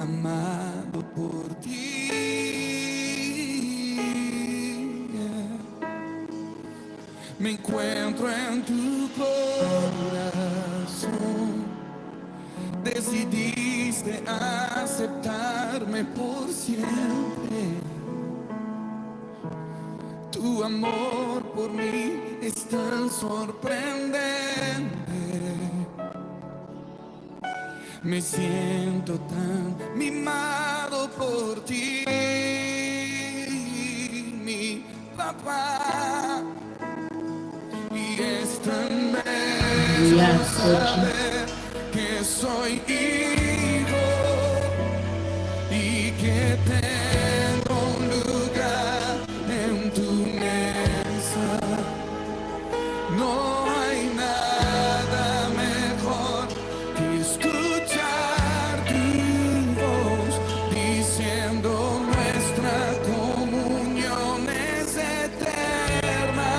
amado por ti. Me encuentro en tu corazón. Decidiste aceptarme por siempre. Tu amor por mí es tan sorprendente. Me siento tan mimado por ti, mi papá. Y es tan bello saber que soy hijo y que tengo un lugar en tu mesa. No hay nada mejor que escuchar tu voz diciendo nuestra comunión es eterna.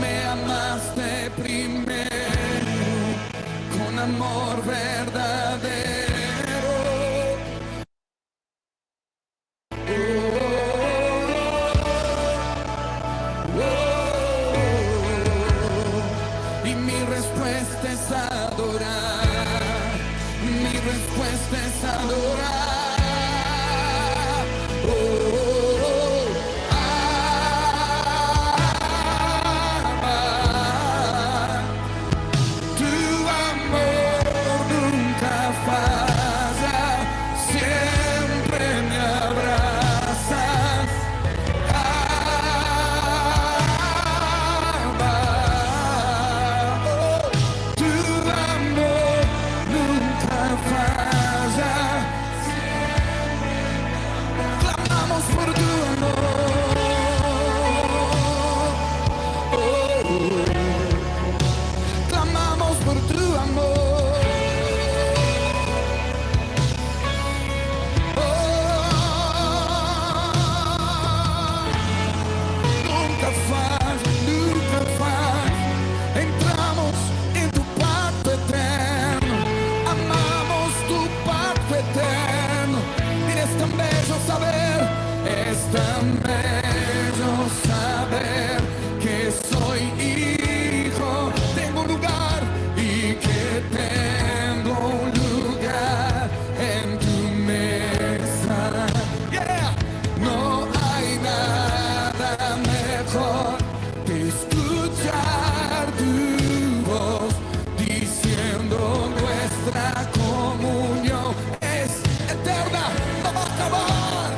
Me amaste primero con amor verdadero. Y mi respuesta es adorar. Mi respuesta es adorar. Tu amor nunca falla, siempre me abrazas. Tu amor nunca falla. Clamamos por tu amor. Clamamos por tu amor. Nunca falla, nunca falla. Entramos en tu pacto eterno. Amamos tu pacto eterno. Mira, es tan bello saber, es tan bello saber que soy hijo. Tengo un lugar y que tengo un lugar en tu mesa. Yeah. No hay nada mejor que escuchar tu voz diciendo nuestra comunión es eterna, no va a acabar.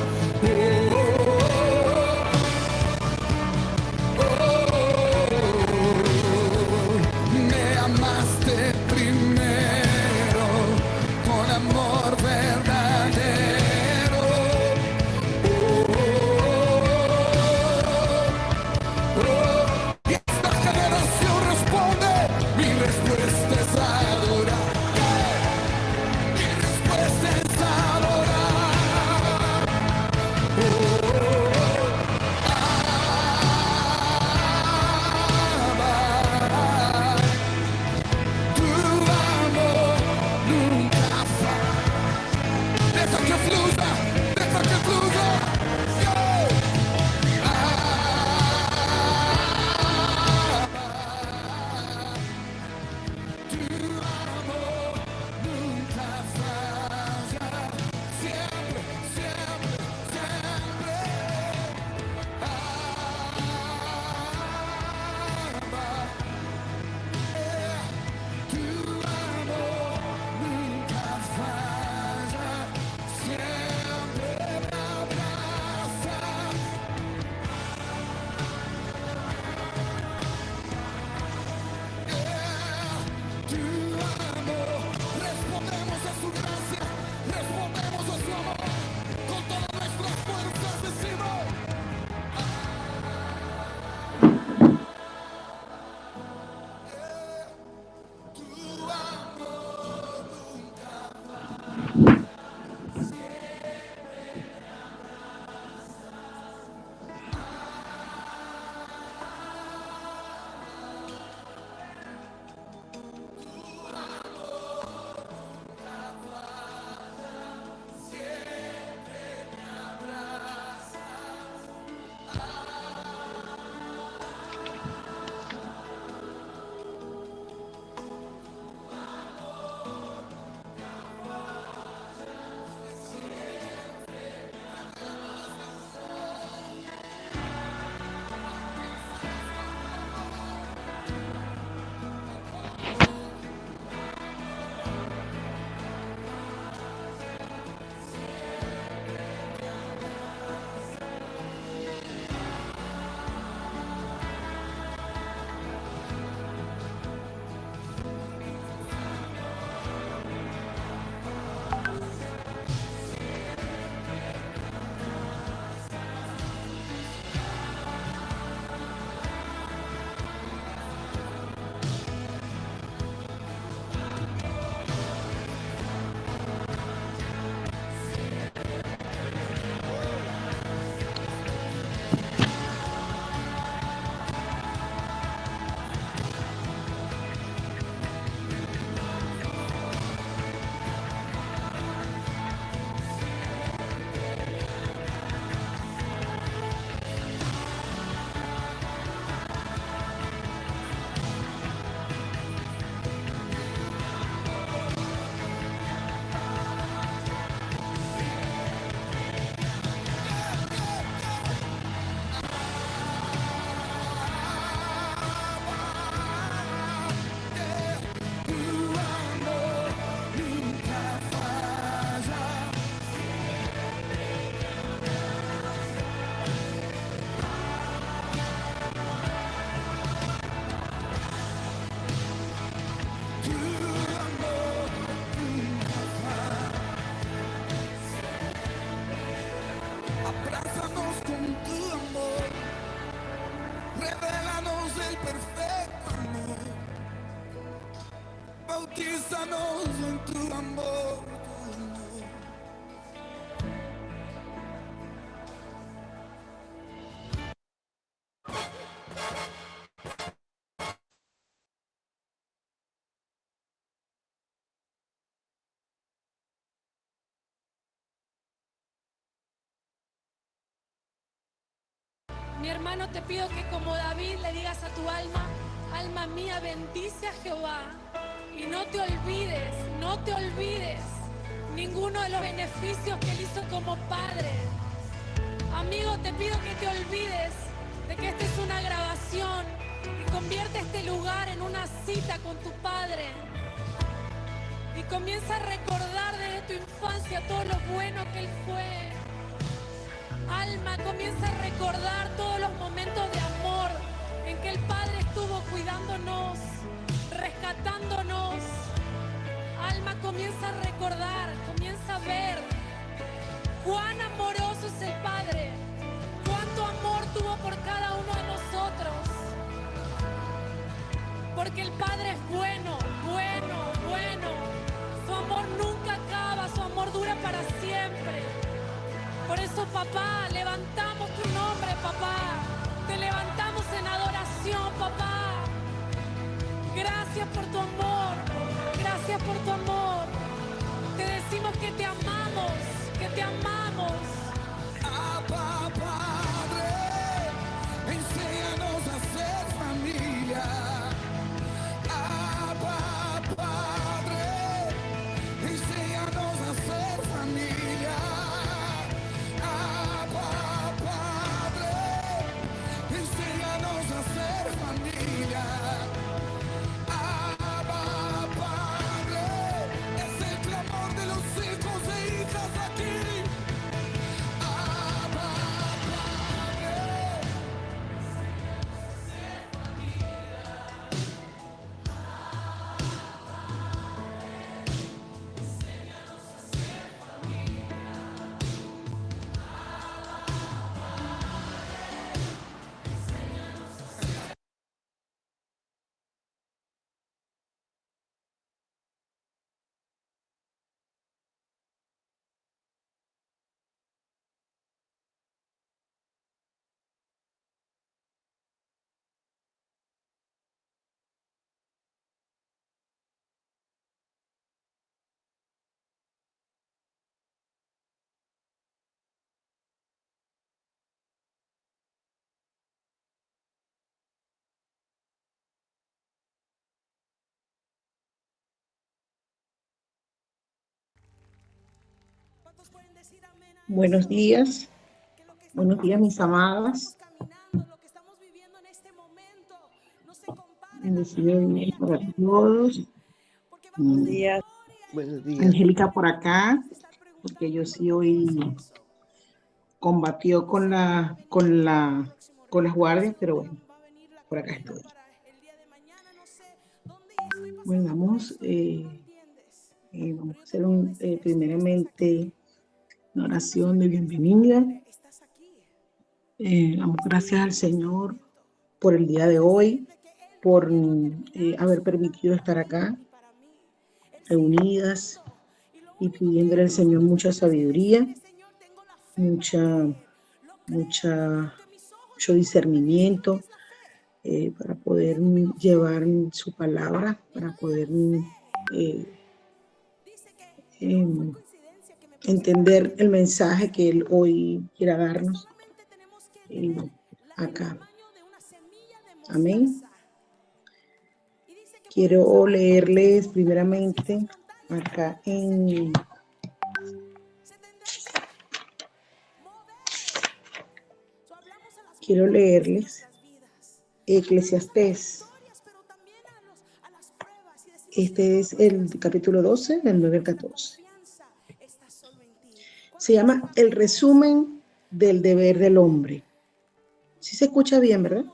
Bésanos en tu amor. Mi hermano, te pido que como David le digas a tu alma, alma mía, bendice a Jehová y no te olvides ninguno de los beneficios que él hizo como padre. Amigo, te pido que te olvides de que esta es una grabación y convierte este lugar en una cita con tu padre. Y comienza a recordar desde tu infancia todo lo bueno que él fue. Alma, comienza a recordar todos los momentos de amor en que el Padre estuvo cuidándonos, rescatándonos. Alma, comienza a recordar, comienza a ver cuán amoroso es el Padre, cuánto amor tuvo por cada uno de nosotros. Porque el Padre es bueno, bueno, bueno. Su amor nunca acaba, su amor dura para siempre. Por eso, papá, levantamos tu nombre, papá. Te levantamos en adoración, papá. Gracias por tu amor. Gracias por tu amor. Te decimos que te amamos, que te amamos. Abba, Padre, enséñanos a ser familia. Abba, Padre, enséñanos a ser familia. Abba, Padre, enséñanos a ser familia. Abba, Padre, es el clamor de los hijos e hijas aquí. Abba, Padre. Buenos días mis amadas. Bendecido día para todos. Buenos días. Buenos días. Angélica por acá, porque yo sí hoy combatió con las guardias, pero bueno, por acá estoy. Bueno, vamos a hacer primeramente una oración de bienvenida. Damos gracias al Señor por el día de hoy, por haber permitido estar acá, reunidas y pidiéndole al Señor mucha sabiduría, mucho discernimiento para poder llevar su palabra, para poder entender el mensaje que Él hoy quiera darnos acá. Amén. Quiero leerles primeramente acá quiero leerles Eclesiastés. Este es el capítulo 12, del 9 al 14. Se llama El resumen del deber del hombre. ¿Sí se escucha bien, verdad?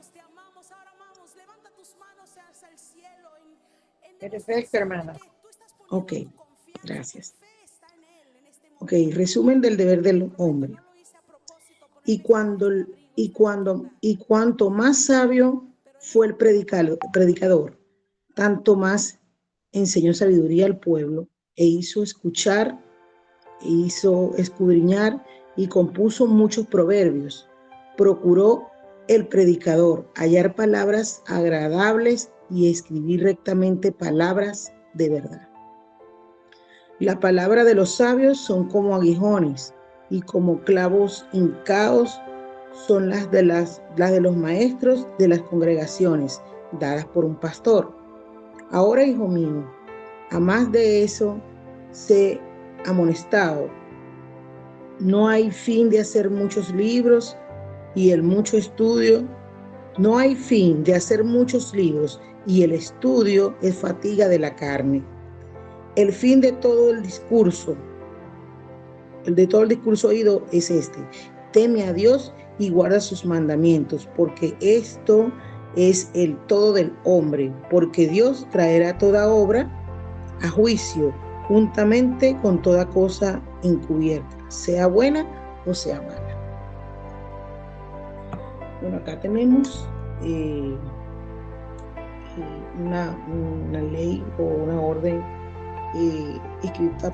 Perfecto, hermana. Ok, gracias. Ok, resumen del deber del hombre. Y cuanto más sabio fue el predicador, tanto más enseñó sabiduría al pueblo e hizo escuchar, e hizo escudriñar y compuso muchos proverbios. Procuró el predicador hallar palabras agradables y escribir rectamente palabras de verdad. La palabra de los sabios son como aguijones y como clavos hincados son las de los maestros de las congregaciones, dadas por un pastor. Ahora, hijo mío, a más de eso, sé amonestado. No hay fin de hacer muchos libros y el mucho estudio. No hay fin de hacer muchos libros y el estudio es fatiga de la carne. El fin de todo el discurso oído es este: teme a Dios y guarda sus mandamientos, porque esto es el todo del hombre, porque Dios traerá toda obra a juicio, juntamente con toda cosa encubierta, sea buena o sea mala. Bueno, acá tenemos una ley o una orden escrita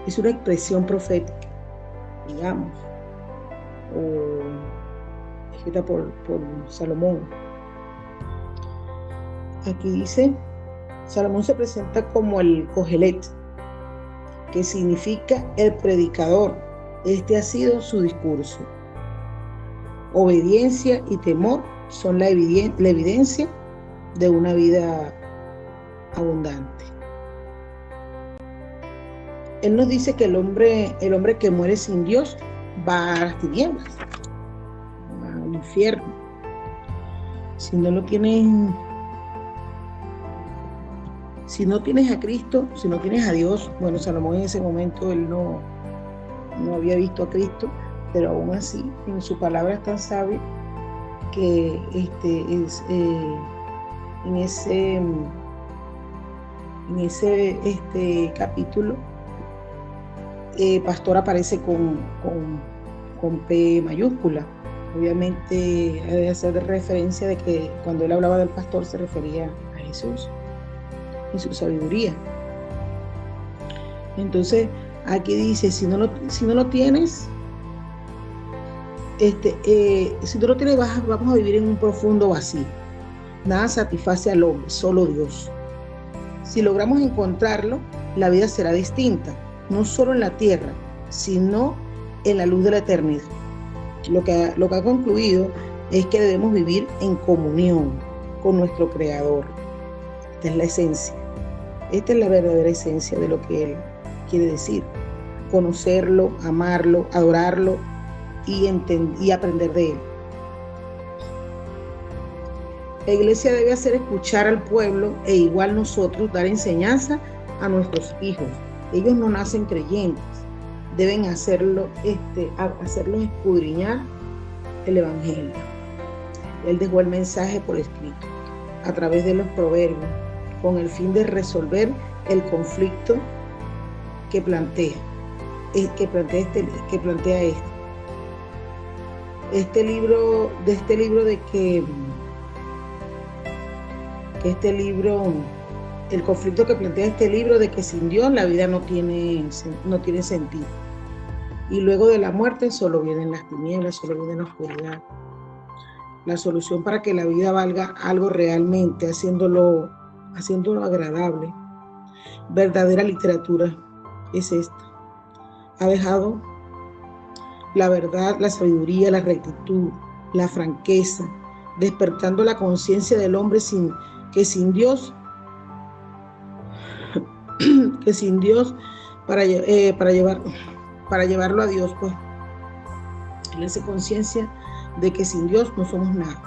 es una expresión profética, digamos, o escrita por Salomón. Aquí dice, Salomón se presenta como el Cogelet, que significa el predicador. Este ha sido su discurso. Obediencia y temor son la evidencia de una vida abundante. Él nos dice que el hombre que muere sin Dios va a las tinieblas, al infierno. Si no tienes a Cristo, si no tienes a Dios, bueno, Salomón en ese momento él no había visto a Cristo, pero aún así en su palabra es tan sabio que en ese capítulo pastor aparece con P mayúscula. Obviamente debe hacer referencia de que cuando él hablaba del pastor se refería a Jesús y su sabiduría. Entonces aquí dice, si no lo tienes, vamos a vivir en un profundo vacío. Nada satisface al hombre, solo Dios. Si logramos encontrarlo, la vida será distinta, no solo en la tierra, sino en la luz de la eternidad. Lo que ha concluido es que debemos vivir en comunión con nuestro Creador. Esta es la esencia. Esta es la verdadera esencia de lo que Él quiere decir. Conocerlo, amarlo, adorarlo y aprender de Él. La iglesia debe hacer escuchar al pueblo e igual nosotros dar enseñanza a nuestros hijos. Ellos no nacen creyentes, deben hacerlos escudriñar el evangelio. Él dejó el mensaje por escrito a través de los proverbios con el fin de resolver el conflicto que plantea este libro el conflicto que plantea este libro de que sin Dios la vida no tiene sentido. Y luego de la muerte solo vienen las tinieblas, solo viene la oscuridad. La solución para que la vida valga algo realmente, haciéndolo agradable. Verdadera literatura es esta. Ha dejado la verdad, la sabiduría, la rectitud, la franqueza, despertando la conciencia del hombre que sin Dios para llevarlo a Dios, pues él hace conciencia de que sin Dios no somos nada,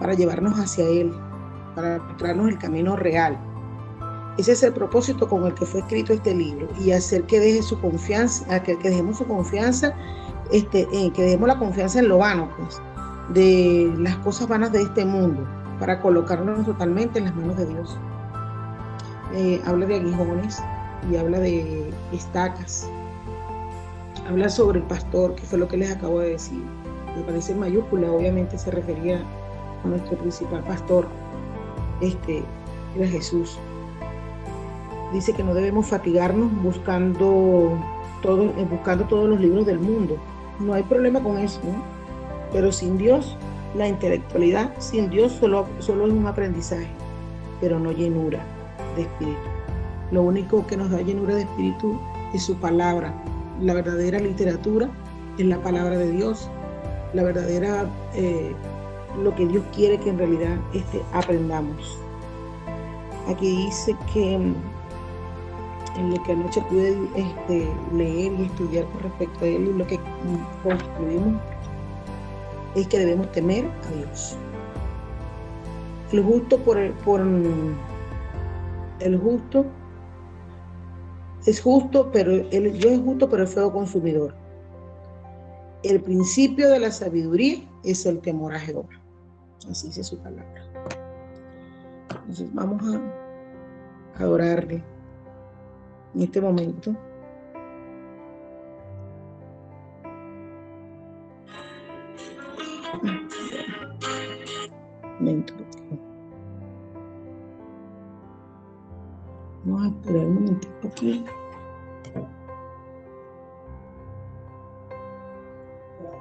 para llevarnos hacia Él, para mostrarnos el camino real. Ese es el propósito con el que fue escrito este libro, y hacer que deje su confianza, que dejemos su confianza, que dejemos la confianza en lo vano, pues, de las cosas vanas de este mundo, para colocarnos totalmente en las manos de Dios. Habla de aguijones y habla de estacas. Habla sobre el pastor, que fue lo que les acabo de decir. Me parece en mayúscula, obviamente se refería a nuestro principal pastor. era Jesús. Dice que no debemos fatigarnos buscando todos los libros del mundo. No hay problema con eso, ¿no? Pero sin Dios, la intelectualidad, sin Dios solo es un aprendizaje, pero no llenura de espíritu. Lo único que nos da llenura de espíritu es su palabra. La verdadera literatura es la palabra de Dios. La verdadera, lo que Dios quiere que en realidad aprendamos. Aquí dice que en lo que anoche pude leer y estudiar con respecto a él, y lo que concluimos es que debemos temer a Dios. El justo es justo, pero Dios es justo, pero el fuego consumidor. El principio de la sabiduría es el temor a Jehová. Así dice su palabra. Entonces vamos a adorarle en este momento. Vamos a esperar un momentito aquí.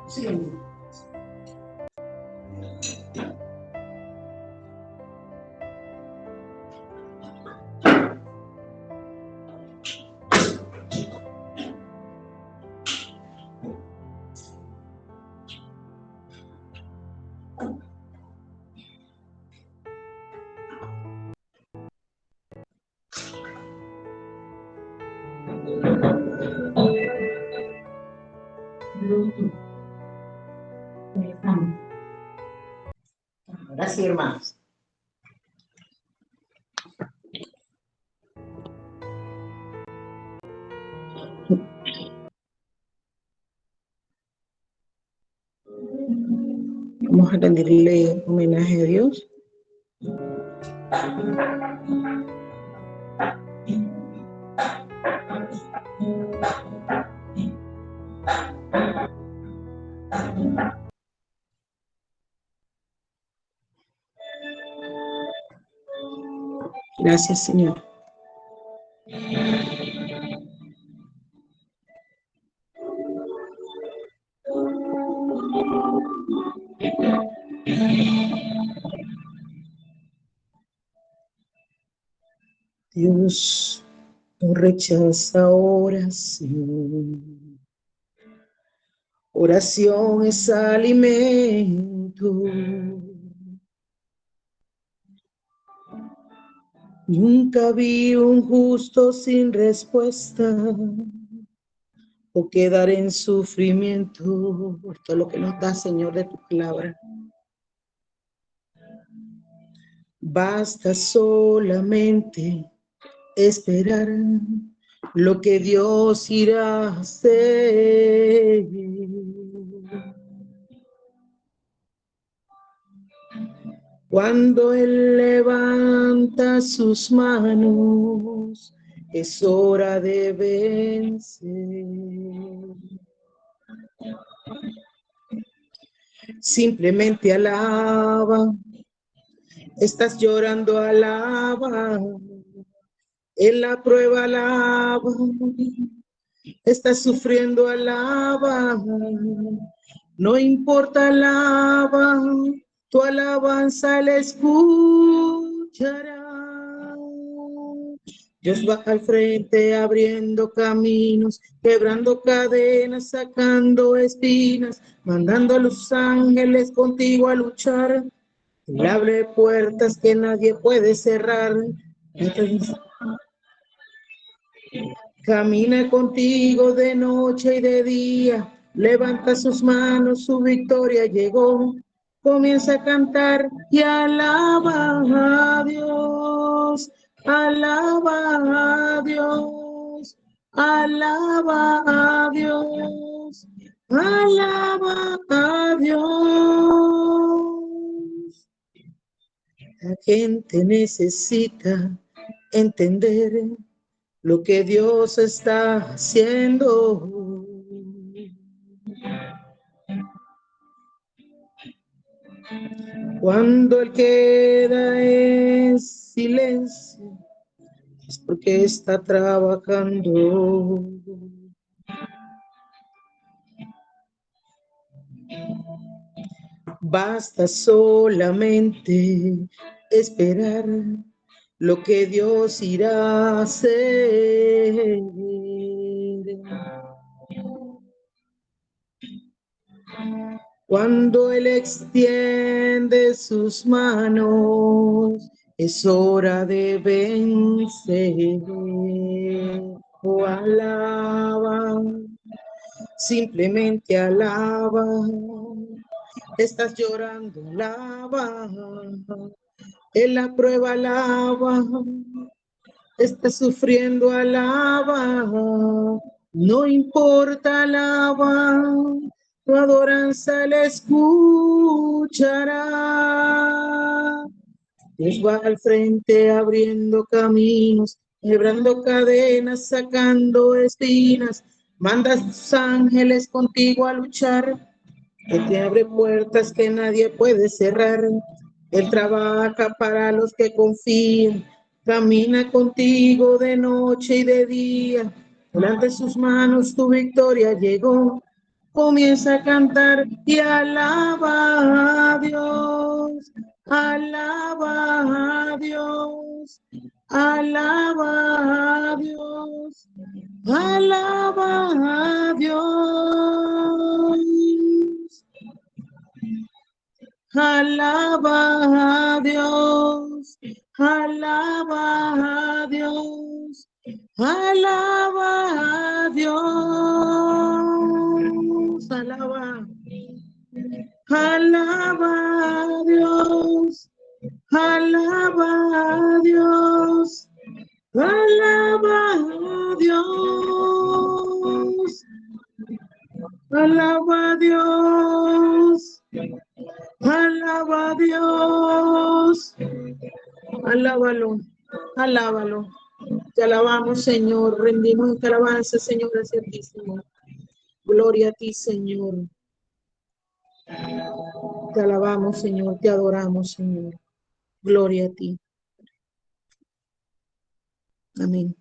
Sí. Ahora sí, hermanos. Vamos a rendirle homenaje a Dios. Gracias, Señor. Dios no rechaza oración. Oración es alimento. Nunca vi un justo sin respuesta o quedar en sufrimiento. Esto es lo que nos da, Señor, de tu palabra. Basta solamente esperar lo que Dios irá a hacer. Cuando Él levanta sus manos, es hora de vencer. Simplemente alaba. Estás llorando, alaba. En la prueba, alaba. Estás sufriendo, alaba. No importa, alaba. Tu alabanza Él escuchará. Dios va al frente abriendo caminos, quebrando cadenas, sacando espinas, mandando a los ángeles contigo a luchar. Él abre puertas que nadie puede cerrar. Entonces, camina contigo de noche y de día, levanta sus manos, su victoria llegó. Comienza a cantar y alaba a Dios, alaba a Dios, alaba a Dios, alaba a Dios. La gente necesita entender lo que Dios está haciendo. Cuando Él queda en silencio es porque está trabajando. Basta solamente esperar lo que Dios irá a hacer. Cuando Él extiende sus manos, es hora de vencer. Oh, alaba, simplemente alaba. Estás llorando, alaba. En la prueba, alaba. Estás sufriendo, alaba. No importa, alaba. Tu adoranza le escuchará. Dios va al frente abriendo caminos, quebrando cadenas, sacando espinas. Manda a sus ángeles contigo a luchar. Él te abre puertas que nadie puede cerrar. Él trabaja para los que confían. Camina contigo de noche y de día. Delante de sus manos tu victoria llegó. Comienza a cantar y alaba a Dios. Alaba a Dios. Alaba a Dios. Alaba a Dios. Alaba a Dios. Alaba a Dios. Alaba a Dios. Alaba. Alaba a Dios. Alaba a Dios. Alaba a Dios. Alaba a Dios. Alaba a Dios. Alábalo. Alábalo. Te alabamos, Señor. Rendimos esta alabanza, Señor, hacia ti, Señor. Gloria a ti, Señor. Te alabamos, Señor. Te adoramos, Señor. Gloria a ti. Amén.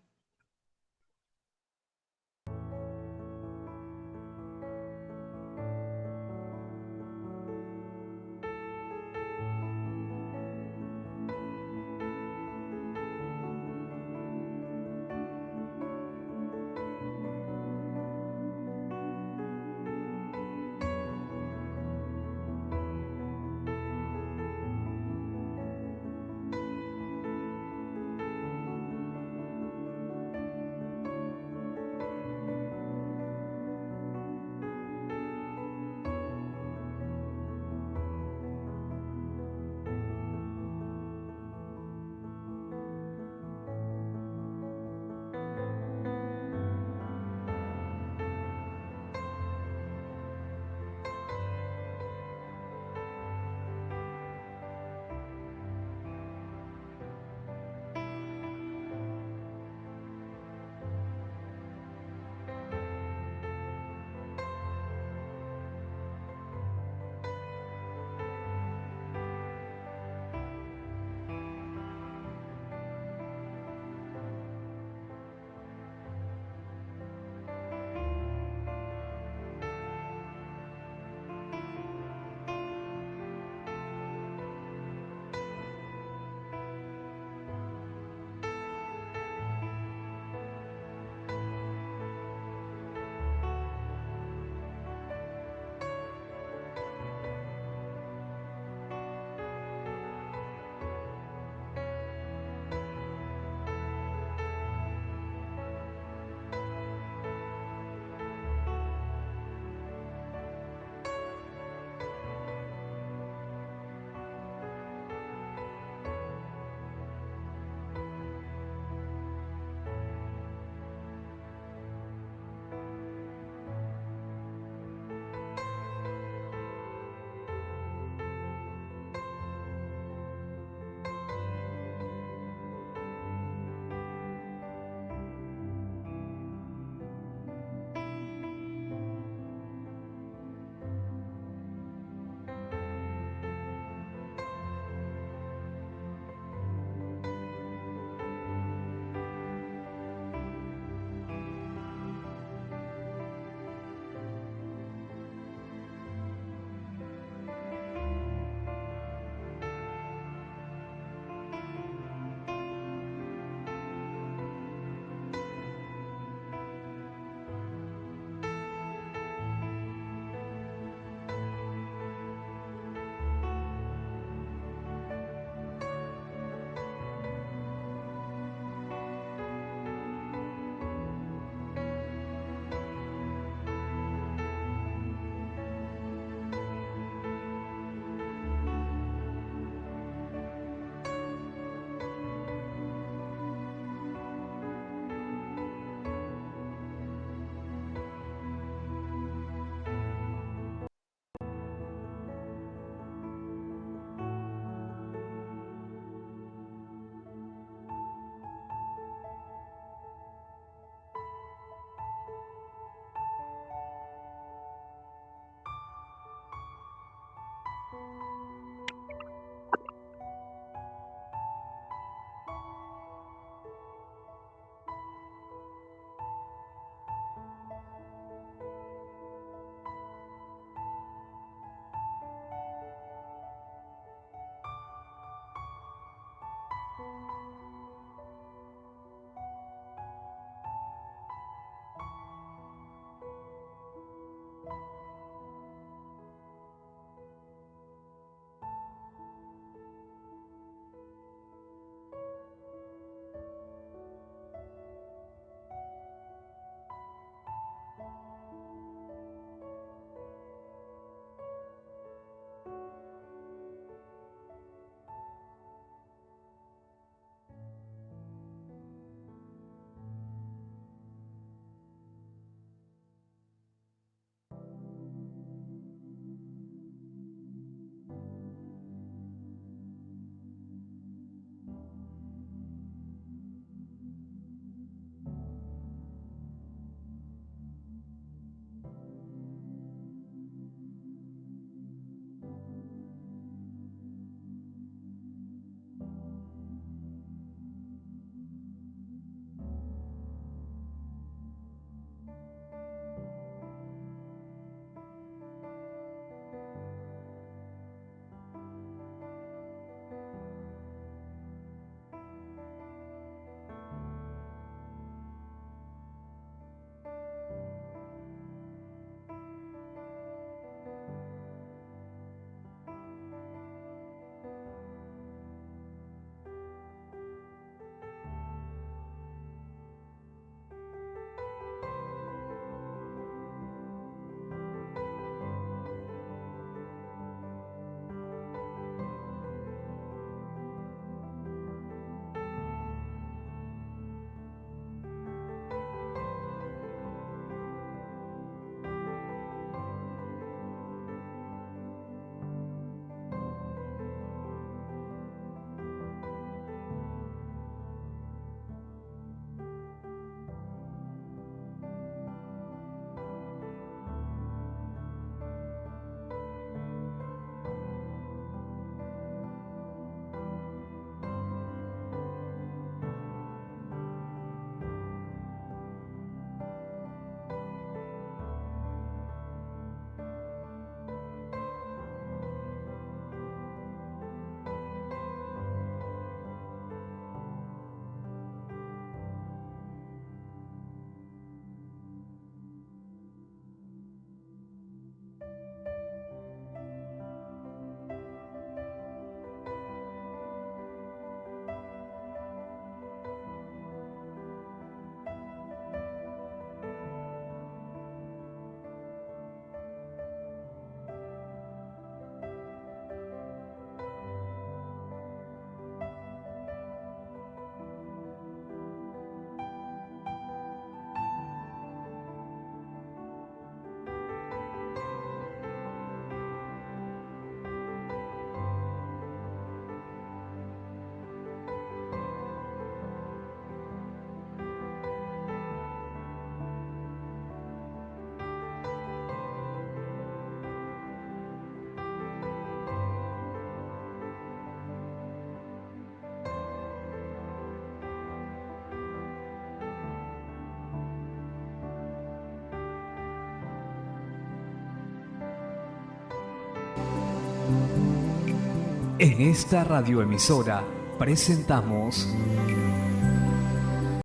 En esta radioemisora presentamos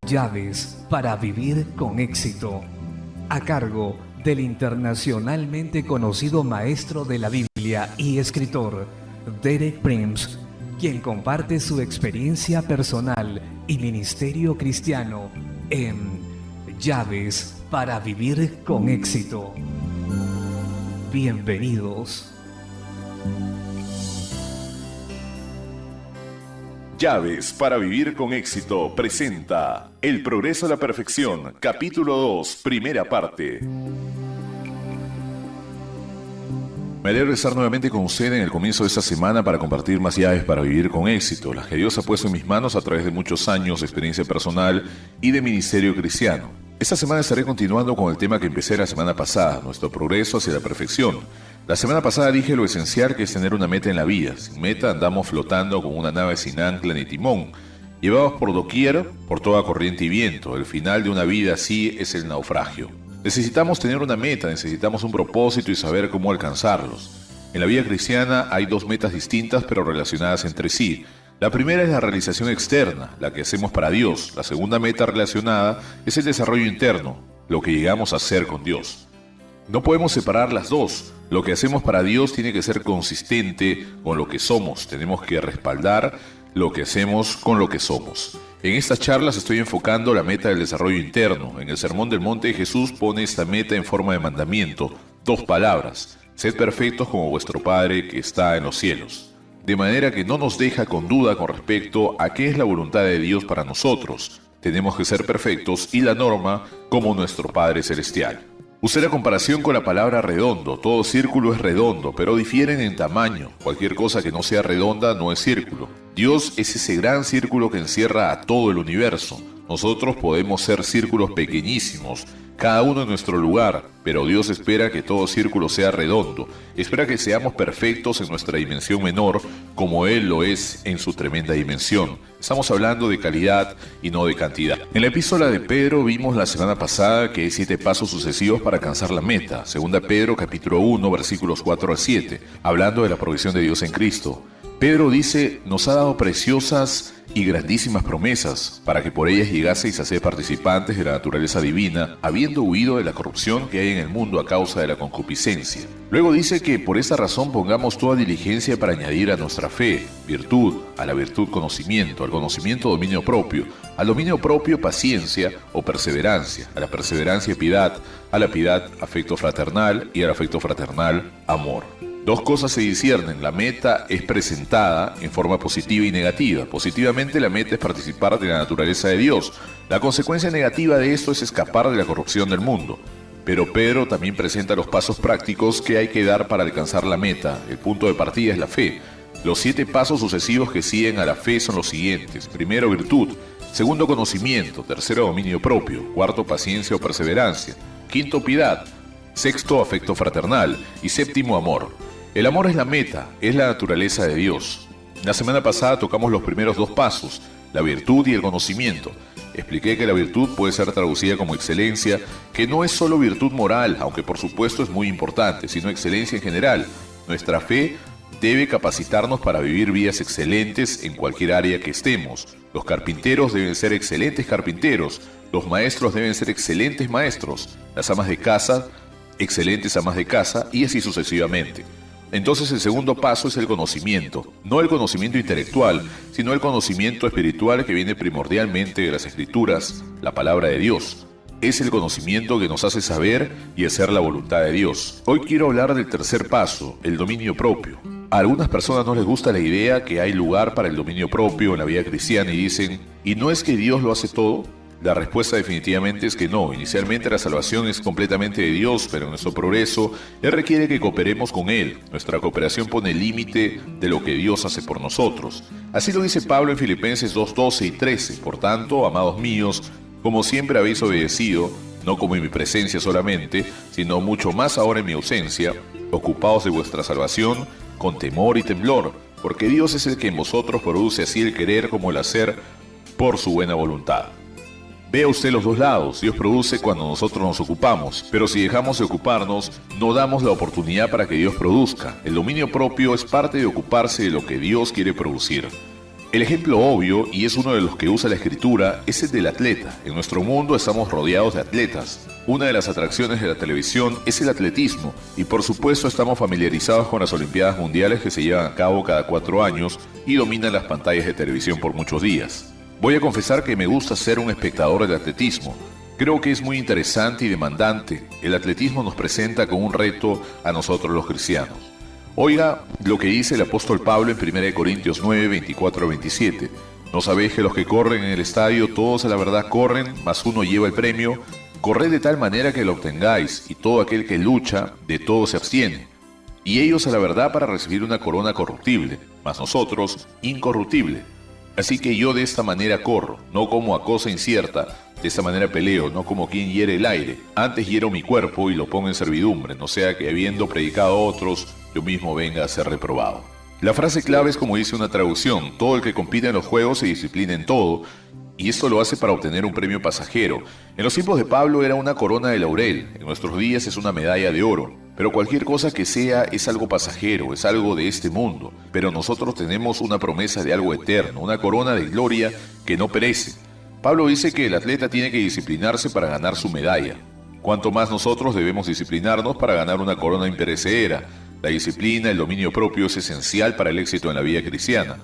Llaves para vivir con éxito, a cargo del internacionalmente conocido maestro de la Biblia y escritor Derek Prince, quien comparte su experiencia personal y ministerio cristiano en Llaves para vivir con éxito. Bienvenidos. Llaves para vivir con éxito presenta El progreso a la perfección, capítulo 2, primera parte. Me alegro de estar nuevamente con usted en el comienzo de esta semana para compartir más llaves para vivir con éxito, las que Dios ha puesto en mis manos a través de muchos años de experiencia personal y de ministerio cristiano. Esta semana estaré continuando con el tema que empecé la semana pasada, nuestro progreso hacia la perfección. La semana pasada dije lo esencial que es tener una meta en la vida. Sin meta andamos flotando como una nave sin ancla ni timón, llevados por doquier, por toda corriente y viento. El final de una vida así es el naufragio. Necesitamos tener una meta, necesitamos un propósito y saber cómo alcanzarlos. En la vida cristiana hay dos metas distintas pero relacionadas entre sí. La primera es la realización externa, la que hacemos para Dios. La segunda meta relacionada es el desarrollo interno, lo que llegamos a hacer con Dios. No podemos separar las dos. Lo que hacemos para Dios tiene que ser consistente con lo que somos. Tenemos que respaldar lo que hacemos con lo que somos. En estas charlas estoy enfocando la meta del desarrollo interno. En el Sermón del Monte Jesús pone esta meta en forma de mandamiento. 2 palabras. Sed perfectos como vuestro Padre que está en los cielos. De manera que no nos deja con duda con respecto a qué es la voluntad de Dios para nosotros. Tenemos que ser perfectos y la norma como nuestro Padre Celestial. Usé la comparación con la palabra redondo. Todo círculo es redondo, pero difieren en tamaño. Cualquier cosa que no sea redonda no es círculo. Dios es ese gran círculo que encierra a todo el universo. Nosotros podemos ser círculos pequeñísimos, cada uno en nuestro lugar, pero Dios espera que todo círculo sea redondo. Espera que seamos perfectos en nuestra dimensión menor, como Él lo es en su tremenda dimensión. Estamos hablando de calidad y no de cantidad. En la epístola de Pedro vimos la semana pasada que hay 7 pasos sucesivos para alcanzar la meta. Segunda Pedro capítulo 1 versículos 4 al 7, hablando de la provisión de Dios en Cristo. Pedro dice, nos ha dado preciosas y grandísimas promesas, para que por ellas llegaseis a ser participantes de la naturaleza divina, habiendo huido de la corrupción que hay en el mundo a causa de la concupiscencia. Luego dice que por esta razón pongamos toda diligencia para añadir a nuestra fe virtud, a la virtud conocimiento, al conocimiento dominio propio, al dominio propio paciencia o perseverancia, a la perseverancia piedad, a la piedad afecto fraternal y al afecto fraternal amor. 2 cosas se disciernen. La meta es presentada en forma positiva y negativa. Positivamente, la meta es participar de la naturaleza de Dios. La consecuencia negativa de esto es escapar de la corrupción del mundo. Pero Pedro también presenta los pasos prácticos que hay que dar para alcanzar la meta. El punto de partida es la fe. Los 7 pasos sucesivos que siguen a la fe son los siguientes. Primero, virtud. Segundo, conocimiento. Tercero, dominio propio. Cuarto, paciencia o perseverancia. Quinto, piedad. Sexto, afecto fraternal. Y séptimo, amor. El amor es la meta, es la naturaleza de Dios. La semana pasada tocamos los primeros 2 pasos, la virtud y el conocimiento. Expliqué que la virtud puede ser traducida como excelencia, que no es solo virtud moral, aunque por supuesto es muy importante, sino excelencia en general. Nuestra fe debe capacitarnos para vivir vidas excelentes en cualquier área que estemos. Los carpinteros deben ser excelentes carpinteros, los maestros deben ser excelentes maestros, las amas de casa, excelentes amas de casa y así sucesivamente. Entonces el segundo paso es el conocimiento, no el conocimiento intelectual, sino el conocimiento espiritual que viene primordialmente de las Escrituras, la palabra de Dios. Es el conocimiento que nos hace saber y hacer la voluntad de Dios. Hoy quiero hablar del tercer paso, el dominio propio. A algunas personas no les gusta la idea que hay lugar para el dominio propio en la vida cristiana y dicen, ¿y no es que Dios lo hace todo? La respuesta definitivamente es que no. Inicialmente la salvación es completamente de Dios, pero en nuestro progreso Él requiere que cooperemos con Él. Nuestra cooperación pone el límite de lo que Dios hace por nosotros. Así lo dice Pablo en Filipenses 2:12 y 13. Por tanto, amados míos, como siempre habéis obedecido, no como en mi presencia solamente, sino mucho más ahora en mi ausencia, ocupaos de vuestra salvación con temor y temblor, porque Dios es el que en vosotros produce así el querer como el hacer por su buena voluntad. Vea usted los dos lados, Dios produce cuando nosotros nos ocupamos, pero si dejamos de ocuparnos, no damos la oportunidad para que Dios produzca. El dominio propio es parte de ocuparse de lo que Dios quiere producir. El ejemplo obvio, y es uno de los que usa la Escritura, es el del atleta. En nuestro mundo estamos rodeados de atletas. Una de las atracciones de la televisión es el atletismo, y por supuesto estamos familiarizados con las Olimpiadas Mundiales que se llevan a cabo cada 4 años y dominan las pantallas de televisión por muchos días. Voy a confesar que me gusta ser un espectador del atletismo. Creo que es muy interesante y demandante. El atletismo nos presenta como un reto a nosotros los cristianos. Oiga lo que dice el apóstol Pablo en 1 Corintios 9, 24-27. ¿No sabéis que los que corren en el estadio todos a la verdad corren, mas uno lleva el premio? Corred de tal manera que lo obtengáis, y todo aquel que lucha, de todo se abstiene. Y ellos a la verdad para recibir una corona corruptible, mas nosotros incorruptible. Así que yo de esta manera corro, no como a cosa incierta, de esta manera peleo, no como quien hiere el aire. Antes hiero mi cuerpo y lo pongo en servidumbre, no sea que habiendo predicado a otros, yo mismo venga a ser reprobado. La frase clave es como dice una traducción: todo el que compite en los juegos se disciplina en todo, y esto lo hace para obtener un premio pasajero. En los tiempos de Pablo era una corona de laurel, en nuestros días es una medalla de oro. Pero cualquier cosa que sea es algo pasajero, es algo de este mundo. Pero nosotros tenemos una promesa de algo eterno, una corona de gloria que no perece. Pablo dice que el atleta tiene que disciplinarse para ganar su medalla. Cuanto más nosotros debemos disciplinarnos para ganar una corona imperecedera. La disciplina, el dominio propio es esencial para el éxito en la vida cristiana.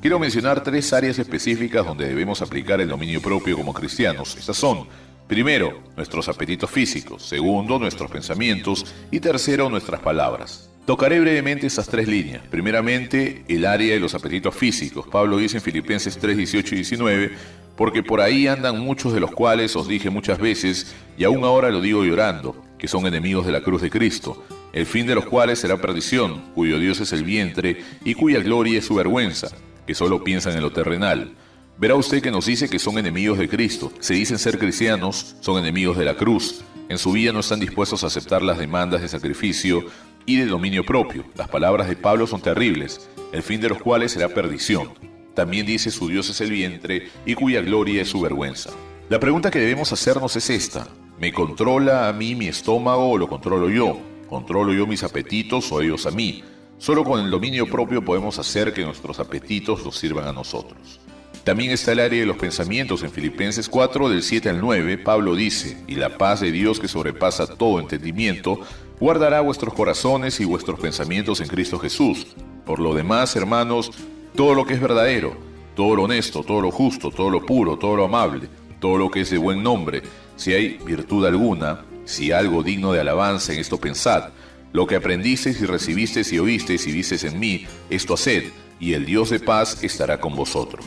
Quiero mencionar 3 áreas específicas donde debemos aplicar el dominio propio como cristianos. Estas son: primero, nuestros apetitos físicos; segundo, nuestros pensamientos; y tercero, nuestras palabras. Tocaré brevemente estas 3 líneas. Primeramente, el área de los apetitos físicos. Pablo dice en Filipenses 3, 18 y 19, porque por ahí andan muchos de los cuales os dije muchas veces, y aún ahora lo digo llorando, que son enemigos de la cruz de Cristo, el fin de los cuales será perdición, cuyo Dios es el vientre, y cuya gloria es su vergüenza, que solo piensan en lo terrenal. Verá usted que nos dice que son enemigos de Cristo. Se dicen ser cristianos, son enemigos de la cruz. En su vida no están dispuestos a aceptar las demandas de sacrificio y de dominio propio. Las palabras de Pablo son terribles, el fin de los cuales será perdición. También dice: su Dios es el vientre y cuya gloria es su vergüenza. La pregunta que debemos hacernos es esta: ¿me controla a mí mi estómago o lo controlo yo? ¿Controlo yo mis apetitos o ellos a mí? Solo con el dominio propio podemos hacer que nuestros apetitos nos sirvan a nosotros. También está el área de los pensamientos. En Filipenses 4, del 7 al 9, Pablo dice: y la paz de Dios que sobrepasa todo entendimiento, guardará vuestros corazones y vuestros pensamientos en Cristo Jesús. Por lo demás, hermanos, todo lo que es verdadero, todo lo honesto, todo lo justo, todo lo puro, todo lo amable, todo lo que es de buen nombre, si hay virtud alguna, si algo digno de alabanza, en esto pensad. Lo que aprendisteis y recibisteis y oísteis y visteis en mí, esto haced, y el Dios de paz estará con vosotros.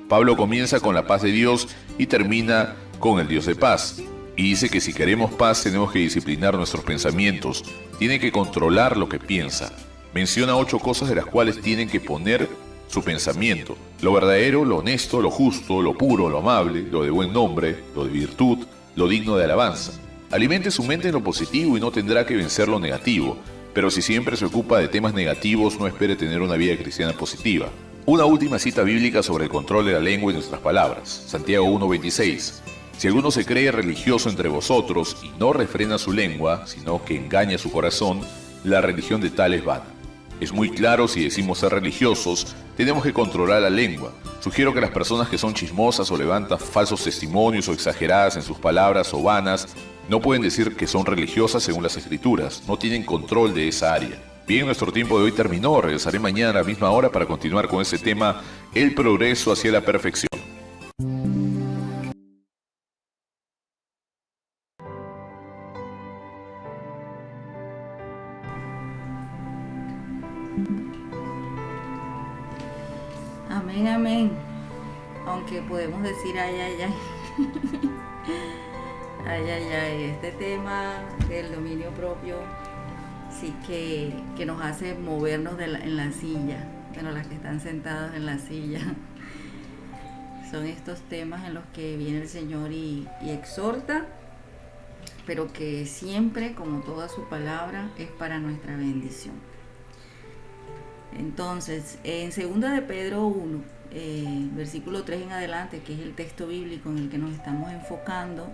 Pablo comienza con la paz de Dios y termina con el Dios de paz. Y dice que si queremos paz tenemos que disciplinar nuestros pensamientos, tiene que controlar lo que piensa. Menciona 8 cosas de las cuales tienen que poner su pensamiento: lo verdadero, lo honesto, lo justo, lo puro, lo amable, lo de buen nombre, lo de virtud, lo digno de alabanza. Alimente su mente en lo positivo y no tendrá que vencer lo negativo, pero si siempre se ocupa de temas negativos, no espere tener una vida cristiana positiva. Una última cita bíblica sobre el control de la lengua y nuestras palabras. Santiago 1:26. Si alguno se cree religioso entre vosotros y no refrena su lengua, sino que engaña su corazón, la religión de tal es vana. Es muy claro: si decimos ser religiosos, tenemos que controlar la lengua. Sugiero que las personas que son chismosas o levantan falsos testimonios o exageradas en sus palabras o vanas, no pueden decir que son religiosas según las Escrituras, no tienen control de esa área. Bien, nuestro tiempo de hoy terminó. Regresaré mañana a la misma hora para continuar con este tema: el progreso hacia la perfección. Amén, amén. Aunque podemos decir ay, ay, ay. Ay, ay, ay. Este tema del dominio propio sí que nos hace movernos en la silla. Bueno, las que están sentadas en la silla. Son estos temas en los que viene el Señor y exhorta, pero que siempre, como toda su palabra, es para nuestra bendición. Entonces, en 2 de Pedro 1, versículo 3 en adelante, que es el texto bíblico en el que nos estamos enfocando,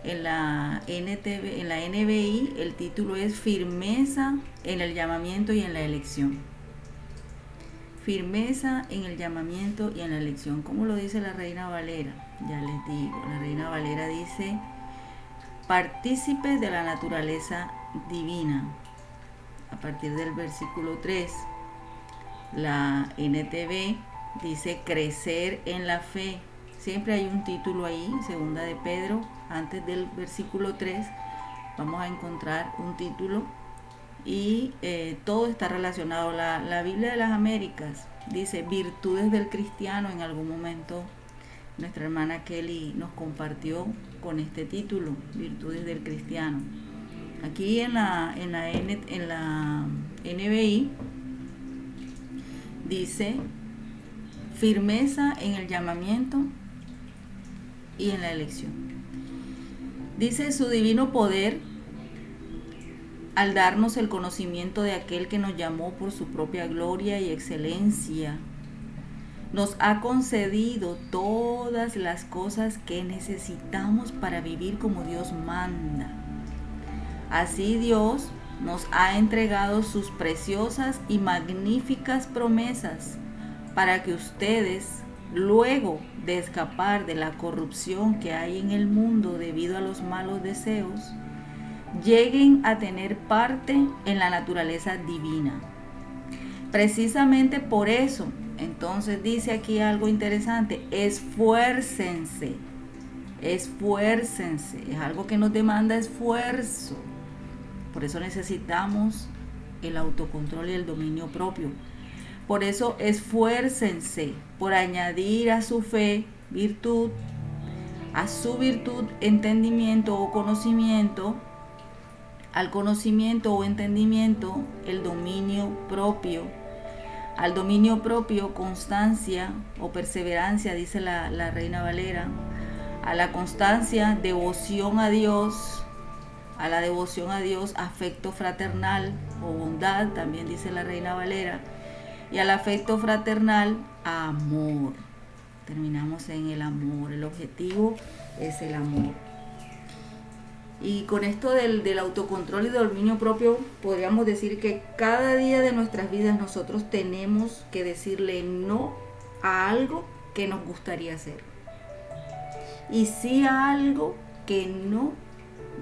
en la NBI el título es Firmeza en el llamamiento y en la elección. Firmeza en el llamamiento y en la elección. ¿Cómo lo dice la Reina Valera? Ya les digo, la Reina Valera dice: partícipes de la naturaleza divina. A partir del versículo 3, la NTV dice crecer en la fe. Siempre hay un título ahí, segunda de Pedro, antes del versículo 3 vamos a encontrar un título y todo está relacionado. La Biblia de las Américas dice virtudes del cristiano. En algún momento nuestra hermana Kelly nos compartió con este título, virtudes del cristiano. Aquí en la NBI dice firmeza en el llamamiento y en la elección. Dice su divino poder al darnos el conocimiento de aquel que nos llamó por su propia gloria y excelencia, nos ha concedido todas las cosas que necesitamos para vivir como Dios manda. Así Dios nos ha entregado sus preciosas y magníficas promesas para que ustedes, luego de escapar de la corrupción que hay en el mundo debido a los malos deseos, lleguen a tener parte en la naturaleza divina. Precisamente por eso, entonces dice aquí algo interesante: esfuércense, esfuércense. Es algo que nos demanda esfuerzo. Por eso necesitamos el autocontrol y el dominio propio. Por eso esfuércense por añadir a su fe virtud, a su virtud entendimiento o conocimiento, al conocimiento o entendimiento el dominio propio, al dominio propio constancia o perseverancia, dice la Reina Valera, a la constancia devoción a Dios, a la devoción a Dios afecto fraternal o bondad, también dice la Reina Valera, y al afecto fraternal amor. Terminamos en el amor. El objetivo es el amor. Y con esto del autocontrol y del dominio propio, podríamos decir que cada día de nuestras vidas nosotros tenemos que decirle no a algo que nos gustaría hacer y sí a algo que no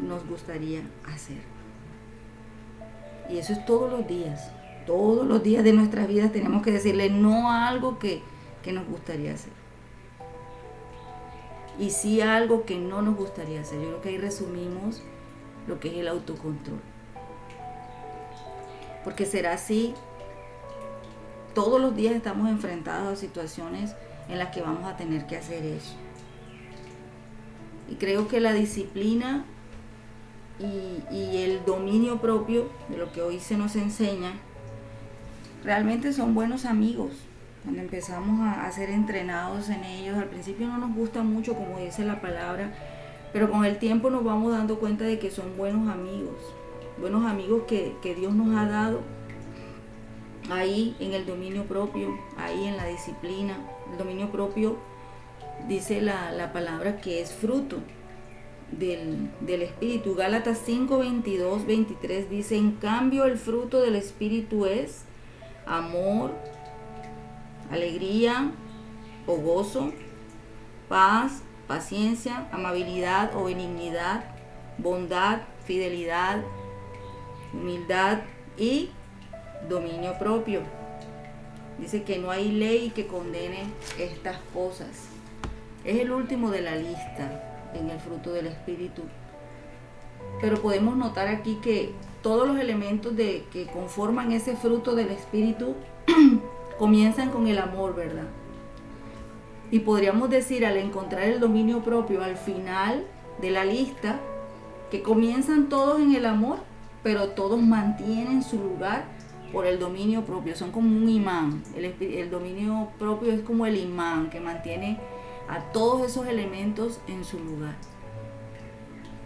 nos gustaría hacer. Y eso es todos los días. Todos los días de nuestras vidas tenemos que decirle no a algo que nos gustaría hacer y sí a algo que no nos gustaría hacer. Yo creo que ahí resumimos lo que es el autocontrol, porque será así. Todos los días estamos enfrentados a situaciones en las que vamos a tener que hacer eso, y creo que la disciplina y el dominio propio de lo que hoy se nos enseña realmente son buenos amigos. Cuando empezamos a ser entrenados en ellos, al principio no nos gusta mucho, como dice la palabra, pero con el tiempo nos vamos dando cuenta de que son buenos amigos que Dios nos ha dado ahí en el dominio propio, ahí en la disciplina. El dominio propio, dice la palabra, que es fruto del Espíritu. Gálatas 5, 22, 23 dice: en cambio el fruto del Espíritu es amor, alegría o gozo, paz, paciencia, amabilidad o benignidad, bondad, fidelidad, humildad y dominio propio. Dice que no hay ley que condene estas cosas. Es el último de la lista en el fruto del Espíritu. Pero podemos notar aquí que todos los elementos que conforman ese fruto del Espíritu comienzan con el amor, ¿verdad? Y podríamos decir, al encontrar el dominio propio al final de la lista, que comienzan todos en el amor, pero todos mantienen su lugar por el dominio propio. Son como un imán. El dominio propio es como el imán que mantiene a todos esos elementos en su lugar.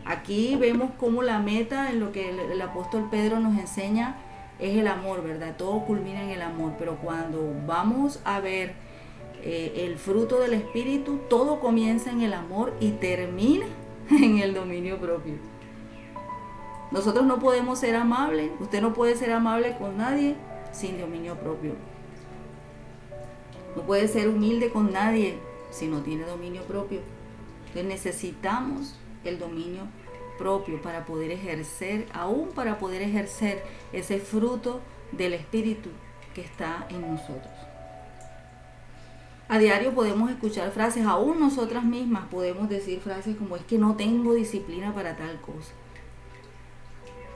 Aquí vemos cómo la meta, en lo que el apóstol Pedro nos enseña, es el amor, ¿verdad? Todo culmina en el amor, pero cuando vamos a ver el fruto del Espíritu, todo comienza en el amor y termina en el dominio propio. Nosotros no podemos ser amables, usted no puede ser amable con nadie sin dominio propio. No puede ser humilde con nadie si no tiene dominio propio. Entonces necesitamos el dominio propio para poder ejercer, aún para poder ejercer ese fruto del Espíritu que está en nosotros. A diario podemos escuchar frases, aún nosotras mismas podemos decir frases como: es que no tengo disciplina para tal cosa.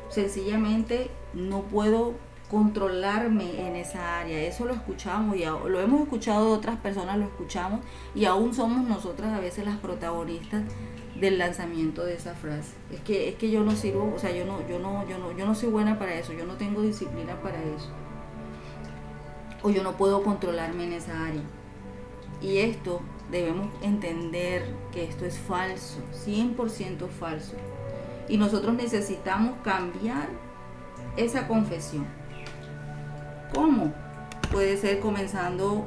Sencillamente no puedo controlarme en esa área. Eso lo escuchamos y lo hemos escuchado de otras personas, lo escuchamos y aún somos nosotras a veces las protagonistas del lanzamiento de esa frase. Es que yo no sirvo, o sea, yo no soy buena para eso, yo no tengo disciplina para eso. O yo no puedo controlarme en esa área. Y esto debemos entender que esto es falso, 100% falso. Y nosotros necesitamos cambiar esa confesión. ¿Cómo? Puede ser comenzando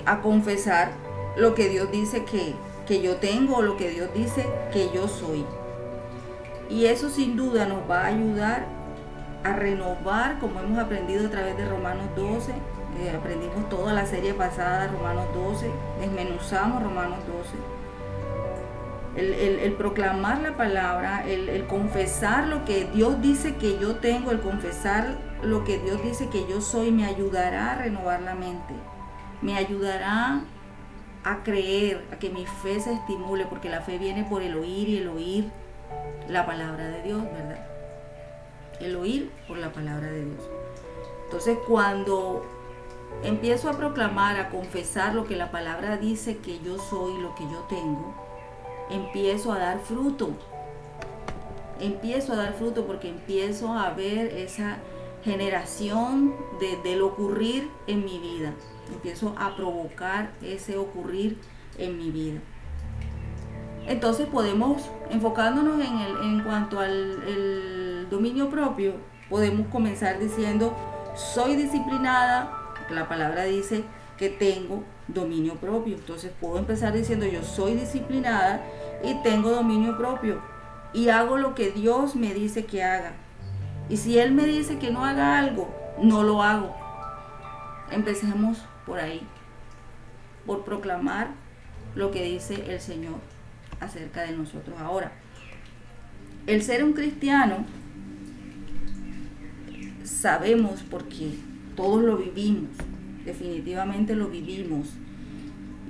a confesar lo que Dios dice que yo tengo, o lo que Dios dice que yo soy. Y eso sin duda nos va a ayudar a renovar, como hemos aprendido a través de Romanos 12. Aprendimos toda la serie pasada, Romanos 12, desmenuzamos Romanos 12. El proclamar la palabra, el confesar lo que Dios dice que yo tengo, el confesar lo que Dios dice que yo soy, me ayudará a renovar la mente, me ayudará a creer, a que mi fe se estimule, porque la fe viene por el oír y el oír la palabra de Dios, ¿verdad? El oír por la palabra de Dios. Entonces, cuando empiezo a proclamar, a confesar lo que la palabra dice que yo soy, lo que yo tengo, empiezo a dar fruto. Empiezo a dar fruto porque empiezo a ver esa generación del ocurrir en mi vida. Empiezo a provocar ese ocurrir en mi vida. Entonces podemos, enfocándonos en cuanto al dominio propio, podemos comenzar diciendo: soy disciplinada. La palabra dice que tengo dominio propio. Entonces puedo empezar diciendo: yo soy disciplinada y tengo dominio propio y hago lo que Dios me dice que haga. Y si Él me dice que no haga algo, no lo hago. Empecemos por ahí, por proclamar lo que dice el Señor acerca de nosotros. Ahora, el ser un cristiano, sabemos, porque todos lo vivimos, definitivamente lo vivimos.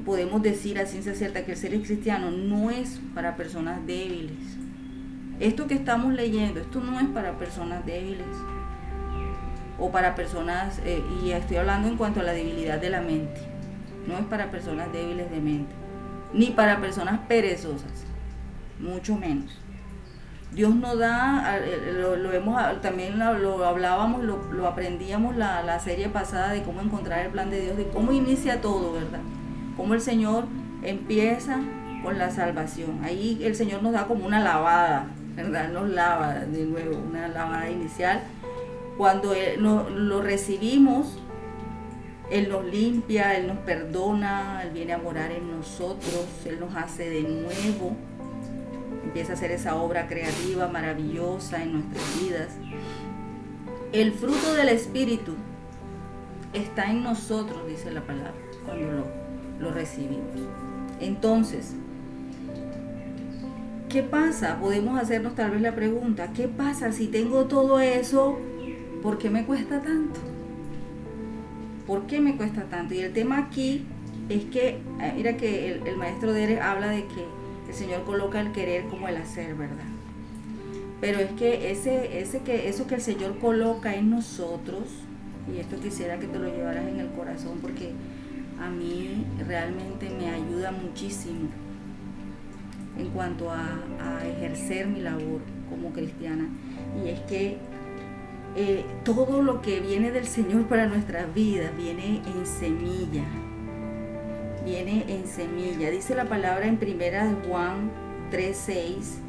Podemos decir a ciencia cierta que el ser cristiano no es para personas débiles. Esto que estamos leyendo, esto no es para personas débiles o para personas, y estoy hablando en cuanto a la debilidad de la mente, no es para personas débiles de mente, ni para personas perezosas, mucho menos. Dios nos da, también lo hablábamos, lo aprendíamos la serie pasada de cómo encontrar el plan de Dios, de cómo inicia todo, ¿verdad? Cómo el Señor empieza con la salvación. Ahí el Señor nos da como una lavada, ¿verdad? Nos lava de nuevo, una lavada inicial. Cuando lo recibimos, Él nos limpia, Él nos perdona, Él viene a morar en nosotros, Él nos hace de nuevo. Empieza a hacer esa obra creativa maravillosa en nuestras vidas. El fruto del Espíritu está en nosotros, dice la palabra, cuando lo recibimos. Entonces, ¿qué pasa? Podemos hacernos tal vez la pregunta: ¿qué pasa si tengo todo eso? ¿Por qué me cuesta tanto? ¿Por qué me cuesta tanto? Y el tema aquí es que, mira que el maestro Derek habla de que el Señor coloca el querer como el hacer, ¿verdad? Pero es que eso que el Señor coloca en nosotros, y esto quisiera que te lo llevaras en el corazón, porque a mí realmente me ayuda muchísimo en cuanto a ejercer mi labor como cristiana, y es que todo lo que viene del Señor para nuestras vidas viene en semilla. Viene en semilla. Dice la palabra en 1 Juan 3:6: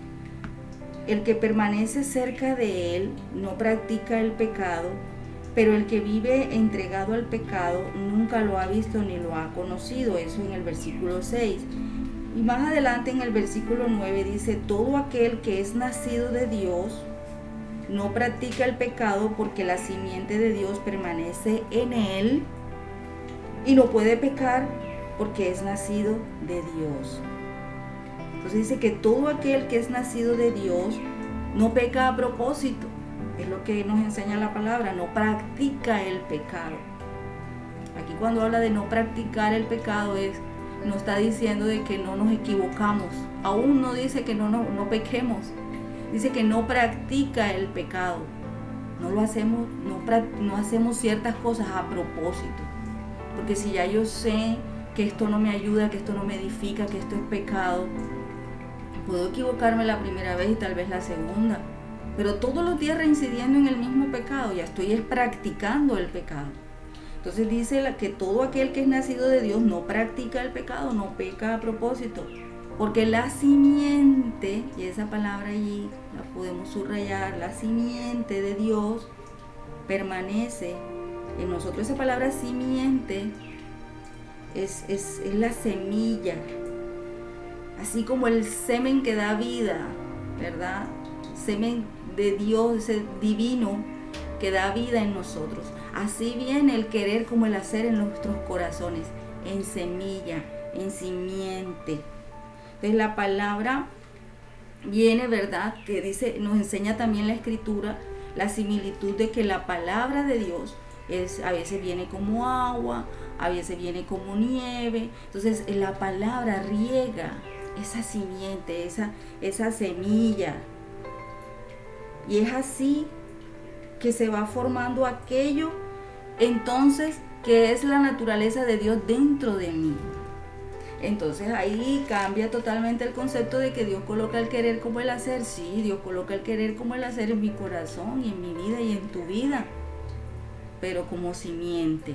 el que permanece cerca de Él no practica el pecado, pero el que vive entregado al pecado nunca lo ha visto ni lo ha conocido. Eso en el versículo 6. Y más adelante en el versículo 9 dice: todo aquel que es nacido de Dios no practica el pecado, porque la simiente de Dios permanece en él y no puede pecar porque es nacido de Dios. Entonces dice que todo aquel que es nacido de Dios no peca a propósito. Es lo que nos enseña la palabra, no practica el pecado. Aquí cuando habla de no practicar el pecado no está diciendo de que no nos equivocamos. Aún no dice que no pequemos. Dice que no practica el pecado. No lo hacemos, no hacemos ciertas cosas a propósito. Porque si ya yo sé que esto no me ayuda, que esto no me edifica, que esto es pecado, puedo equivocarme la primera vez y tal vez la segunda. Pero todos los días reincidiendo en el mismo pecado, ya estoy practicando el pecado. Entonces dice que todo aquel que es nacido de Dios no practica el pecado, no peca a propósito. Porque la simiente, y esa palabra allí la podemos subrayar, la simiente de Dios permanece en nosotros. Esa palabra simiente es la semilla, así como el semen que da vida, ¿verdad? Semen de Dios, ese divino que da vida en nosotros. Así viene el querer como el hacer en nuestros corazones, en semilla, en simiente. Entonces la palabra viene, ¿verdad? Que dice, nos enseña también la Escritura la similitud de que la palabra de Dios a veces viene como agua, a veces viene como nieve. Entonces la palabra riega esa simiente, esa semilla. Y es así que se va formando aquello entonces que es la naturaleza de Dios dentro de mí. Entonces ahí cambia totalmente el concepto de que Dios coloca el querer como el hacer. Sí, Dios coloca el querer como el hacer en mi corazón y en mi vida y en tu vida, pero como simiente.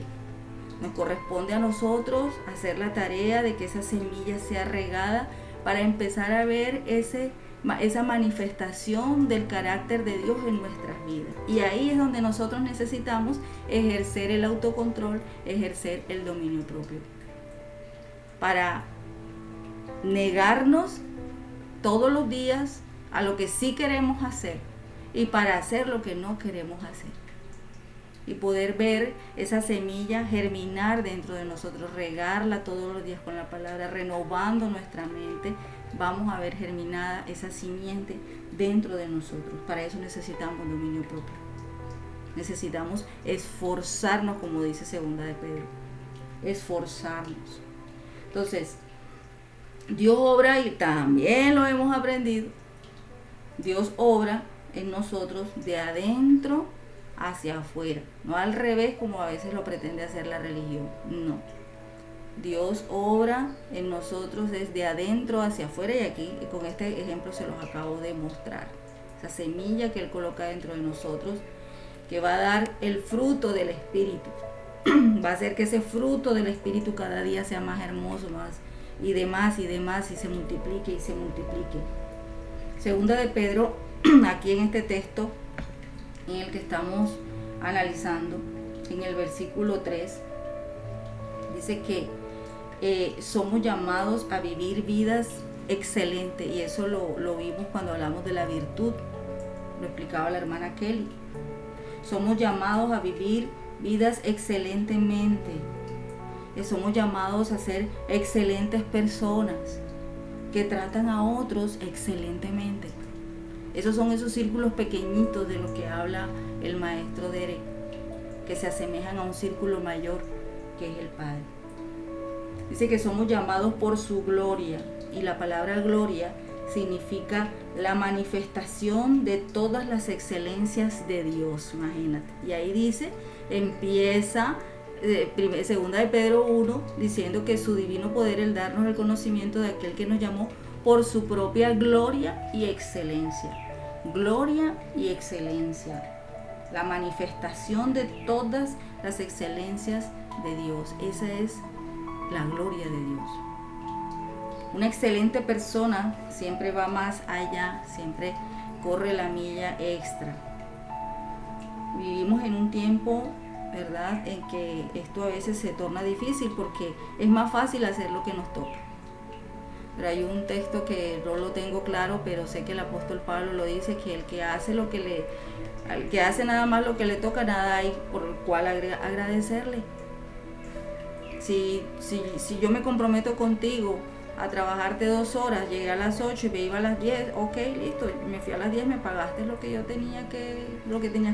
Nos corresponde a nosotros hacer la tarea de que esa semilla sea regada para empezar a ver esa manifestación del carácter de Dios en nuestras vidas. Y ahí es donde nosotros necesitamos ejercer el autocontrol, ejercer el dominio propio, para negarnos todos los días a lo que sí queremos hacer y para hacer lo que no queremos hacer. Y poder ver esa semilla germinar dentro de nosotros, regarla todos los días con la palabra, renovando nuestra mente. Vamos a ver germinada esa simiente dentro de nosotros. Para eso necesitamos dominio propio. Necesitamos esforzarnos, como dice segunda de Pedro. Esforzarnos. Entonces, Dios obra, y también lo hemos aprendido, Dios obra en nosotros de adentro hacia afuera, no al revés como a veces lo pretende hacer la religión. No, Dios obra en nosotros desde adentro hacia afuera, y aquí con este ejemplo se los acabo de mostrar. Esa semilla que Él coloca dentro de nosotros, que va a dar el fruto del Espíritu. Va a hacer que ese fruto del Espíritu cada día sea más hermoso, más y demás, y se multiplique y se multiplique. Segunda de Pedro, aquí en este texto en el que estamos analizando, en el versículo 3, dice que somos llamados a vivir vidas excelentes, y eso lo vimos cuando hablamos de la virtud, lo explicaba la hermana Kelly. Somos llamados a vivir vidas excelentemente, somos llamados a ser excelentes personas que tratan a otros excelentemente. Esos son esos círculos pequeñitos de los que habla el maestro Derek, que se asemejan a un círculo mayor que es el Padre. Dice que somos llamados por su gloria, y la palabra gloria significa la manifestación de todas las excelencias de Dios, imagínate. Y ahí dice, empieza segunda de Pedro 1 diciendo que su divino poder, el darnos el conocimiento de aquel que nos llamó por su propia gloria y excelencia. Gloria y excelencia, la manifestación de todas las excelencias de Dios. Esa es la gloria de Dios. Una excelente persona siempre va más allá, siempre corre la milla extra. Vivimos en un tiempo, ¿verdad?, en que esto a veces se torna difícil porque es más fácil hacer lo que nos toca. Pero hay un texto que no lo tengo claro, pero sé que el apóstol Pablo lo dice, que el que hace al que hace nada más lo que le toca, nada hay por el cual agradecerle. Si yo me comprometo contigo a trabajarte 2 horas, llegué a las 8 y me iba a las 10, ok, listo, me fui a las 10, me pagaste lo que tenías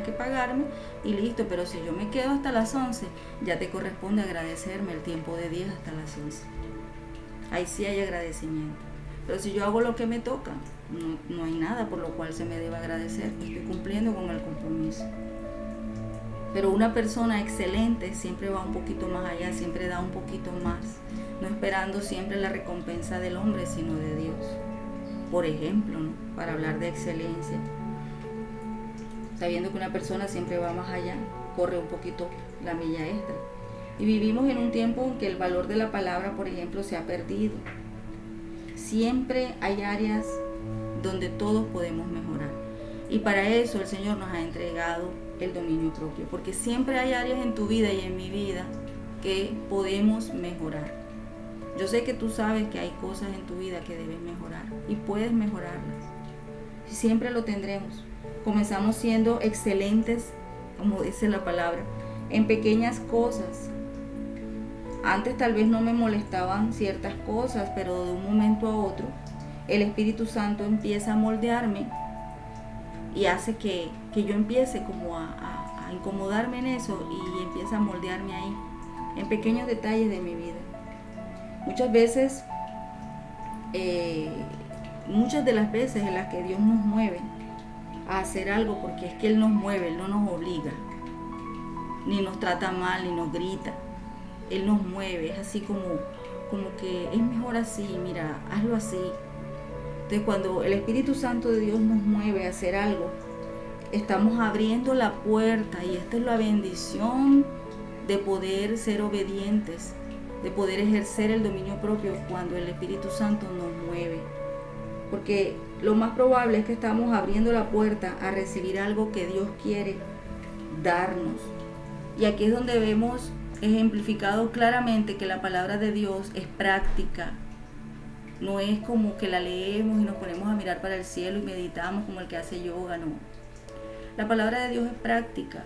que pagarme y listo, pero si yo me quedo hasta las 11, ya te corresponde agradecerme el tiempo de 10 hasta las 11. Ahí sí hay agradecimiento. Pero si yo hago lo que me toca, no hay nada por lo cual se me debe agradecer, estoy cumpliendo con el compromiso. Pero una persona excelente siempre va un poquito más allá, siempre da un poquito más, no esperando siempre la recompensa del hombre, sino de Dios. Por ejemplo, ¿no?, para hablar de excelencia, sabiendo que una persona siempre va más allá, corre un poquito la milla extra. Y vivimos en un tiempo en que el valor de la palabra, por ejemplo, se ha perdido. Siempre hay áreas donde todos podemos mejorar. Y para eso el Señor nos ha entregado el dominio propio. Porque siempre hay áreas en tu vida y en mi vida que podemos mejorar. Yo sé que tú sabes que hay cosas en tu vida que debes mejorar y puedes mejorarlas. Y siempre lo tendremos. Comenzamos siendo excelentes, como dice la palabra, en pequeñas cosas. Antes tal vez no me molestaban ciertas cosas, pero de un momento a otro el Espíritu Santo empieza a moldearme y hace que yo empiece como a incomodarme en eso y empieza a moldearme ahí, en pequeños detalles de mi vida. Muchas veces, muchas de las veces en las que Dios nos mueve a hacer algo, porque es que Él nos mueve, Él no nos obliga, ni nos trata mal, ni nos grita. Él nos mueve, es así como que es mejor así, mira, hazlo así. Entonces cuando el Espíritu Santo de Dios nos mueve a hacer algo, estamos abriendo la puerta, y esta es la bendición de poder ser obedientes, de poder ejercer el dominio propio cuando el Espíritu Santo nos mueve. Porque lo más probable es que estamos abriendo la puerta a recibir algo que Dios quiere darnos. Y aquí es donde vemos ejemplificado claramente que la palabra de Dios es práctica. No es como que la leemos y nos ponemos a mirar para el cielo y meditamos como el que hace yoga, no. La palabra de Dios es práctica.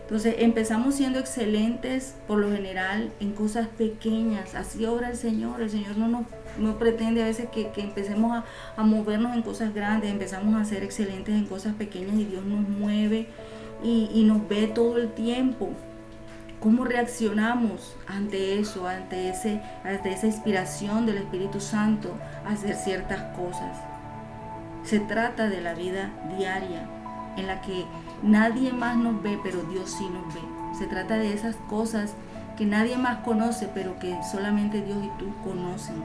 Entonces empezamos siendo excelentes por lo general en cosas pequeñas. Así obra el Señor. El Señor no pretende a veces que empecemos a movernos en cosas grandes. Empezamos a ser excelentes en cosas pequeñas y Dios nos mueve y nos ve todo el tiempo. ¿Cómo reaccionamos ante eso, ante esa inspiración del Espíritu Santo a hacer ciertas cosas? Se trata de la vida diaria en la que nadie más nos ve, pero Dios sí nos ve. Se trata de esas cosas que nadie más conoce, pero que solamente Dios y tú conocen.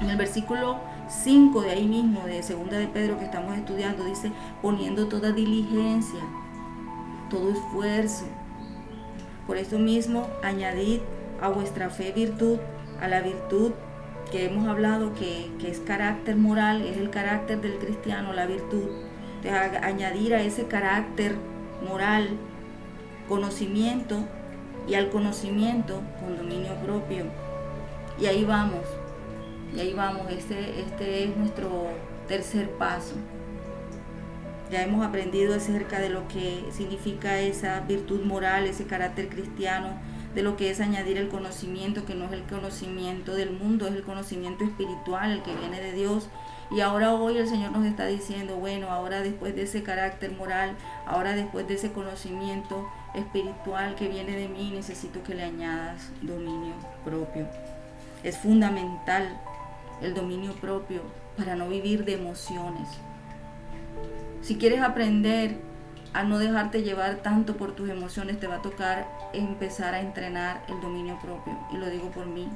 En el versículo 5 de ahí mismo, de 2 de Pedro que estamos estudiando, dice, poniendo toda diligencia, todo esfuerzo. Por eso mismo, añadid a vuestra fe virtud, a la virtud que hemos hablado, que es carácter moral, es el carácter del cristiano, la virtud. Entonces, añadir a ese carácter moral conocimiento, y al conocimiento con dominio propio. Y ahí vamos, este es nuestro tercer paso. Ya hemos aprendido acerca de lo que significa esa virtud moral, ese carácter cristiano, de lo que es añadir el conocimiento, que no es el conocimiento del mundo, es el conocimiento espiritual, el que viene de Dios. Y ahora hoy el Señor nos está diciendo, bueno, ahora después de ese carácter moral, ahora después de ese conocimiento espiritual que viene de mí, necesito que le añadas dominio propio. Es fundamental el dominio propio para no vivir de emociones. Si quieres aprender a no dejarte llevar tanto por tus emociones, te va a tocar empezar a entrenar el dominio propio. Y lo digo por mí.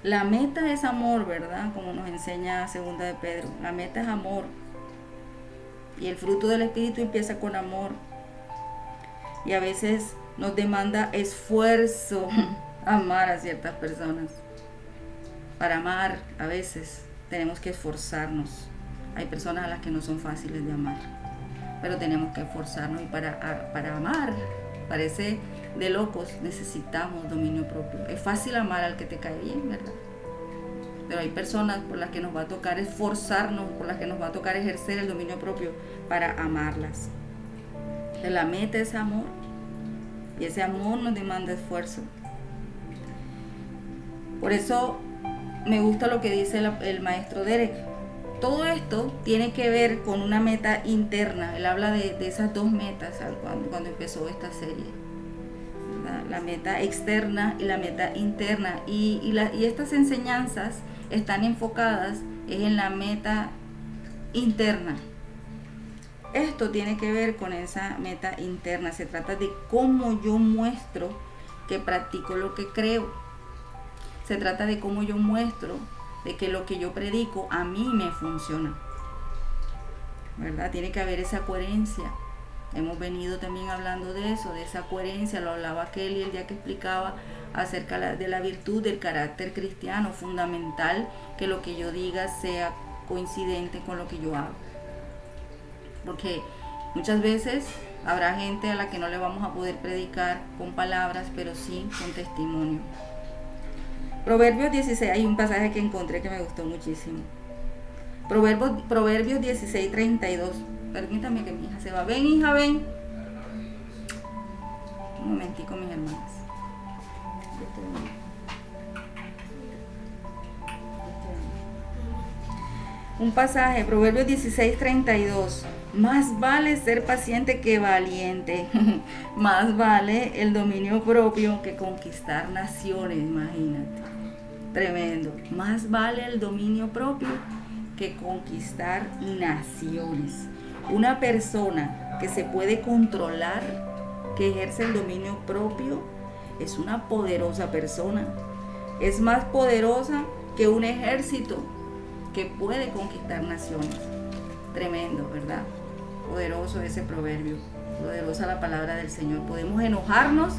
La meta es amor, ¿verdad? Como nos enseña 2 de Pedro. La meta es amor. Y el fruto del Espíritu empieza con amor. Y a veces nos demanda esfuerzo amar a ciertas personas. Para amar, a veces tenemos que esforzarnos. Hay personas a las que no son fáciles de amar. pero tenemos que esforzarnos, y para amar, parece de locos, necesitamos dominio propio. Es fácil amar al que te cae bien, ¿verdad? Pero hay personas por las que nos va a tocar esforzarnos, por las que nos va a tocar ejercer el dominio propio para amarlas. La meta es amor, y ese amor nos demanda esfuerzo. Por eso me gusta lo que dice el maestro Derek. Todo esto tiene que ver con una meta interna. Él habla de esas dos metas cuando empezó esta serie, ¿verdad? La meta externa y la meta interna. Y estas enseñanzas están enfocadas en la meta interna. Esto tiene que ver con esa meta interna. Se trata de cómo yo muestro que practico lo que creo. Se trata de cómo yo muestro de que lo que yo predico a mí me funciona, ¿verdad? Tiene que haber esa coherencia. Hemos venido también hablando de eso, de esa coherencia. Lo hablaba Kelly el día que explicaba acerca de la virtud del carácter cristiano. Fundamental que lo que yo diga sea coincidente con lo que yo hago, porque muchas veces habrá gente a la que no le vamos a poder predicar con palabras, pero sí con testimonio. Proverbios 16, hay un pasaje que encontré que me gustó muchísimo. Proverbios 16, 32. Permítame que mi hija se va. Ven, hija, ven. Un momentico, mis hermanas. Un pasaje, Proverbios 16, 32. Más vale ser paciente que valiente. Más vale el dominio propio que conquistar naciones, imagínate. Tremendo. Más vale el dominio propio que conquistar naciones. Una persona que se puede controlar, que ejerce el dominio propio, es una poderosa persona. Es más poderosa que un ejército que puede conquistar naciones. Tremendo, ¿verdad? Poderoso ese proverbio, poderosa la palabra del Señor. Podemos enojarnos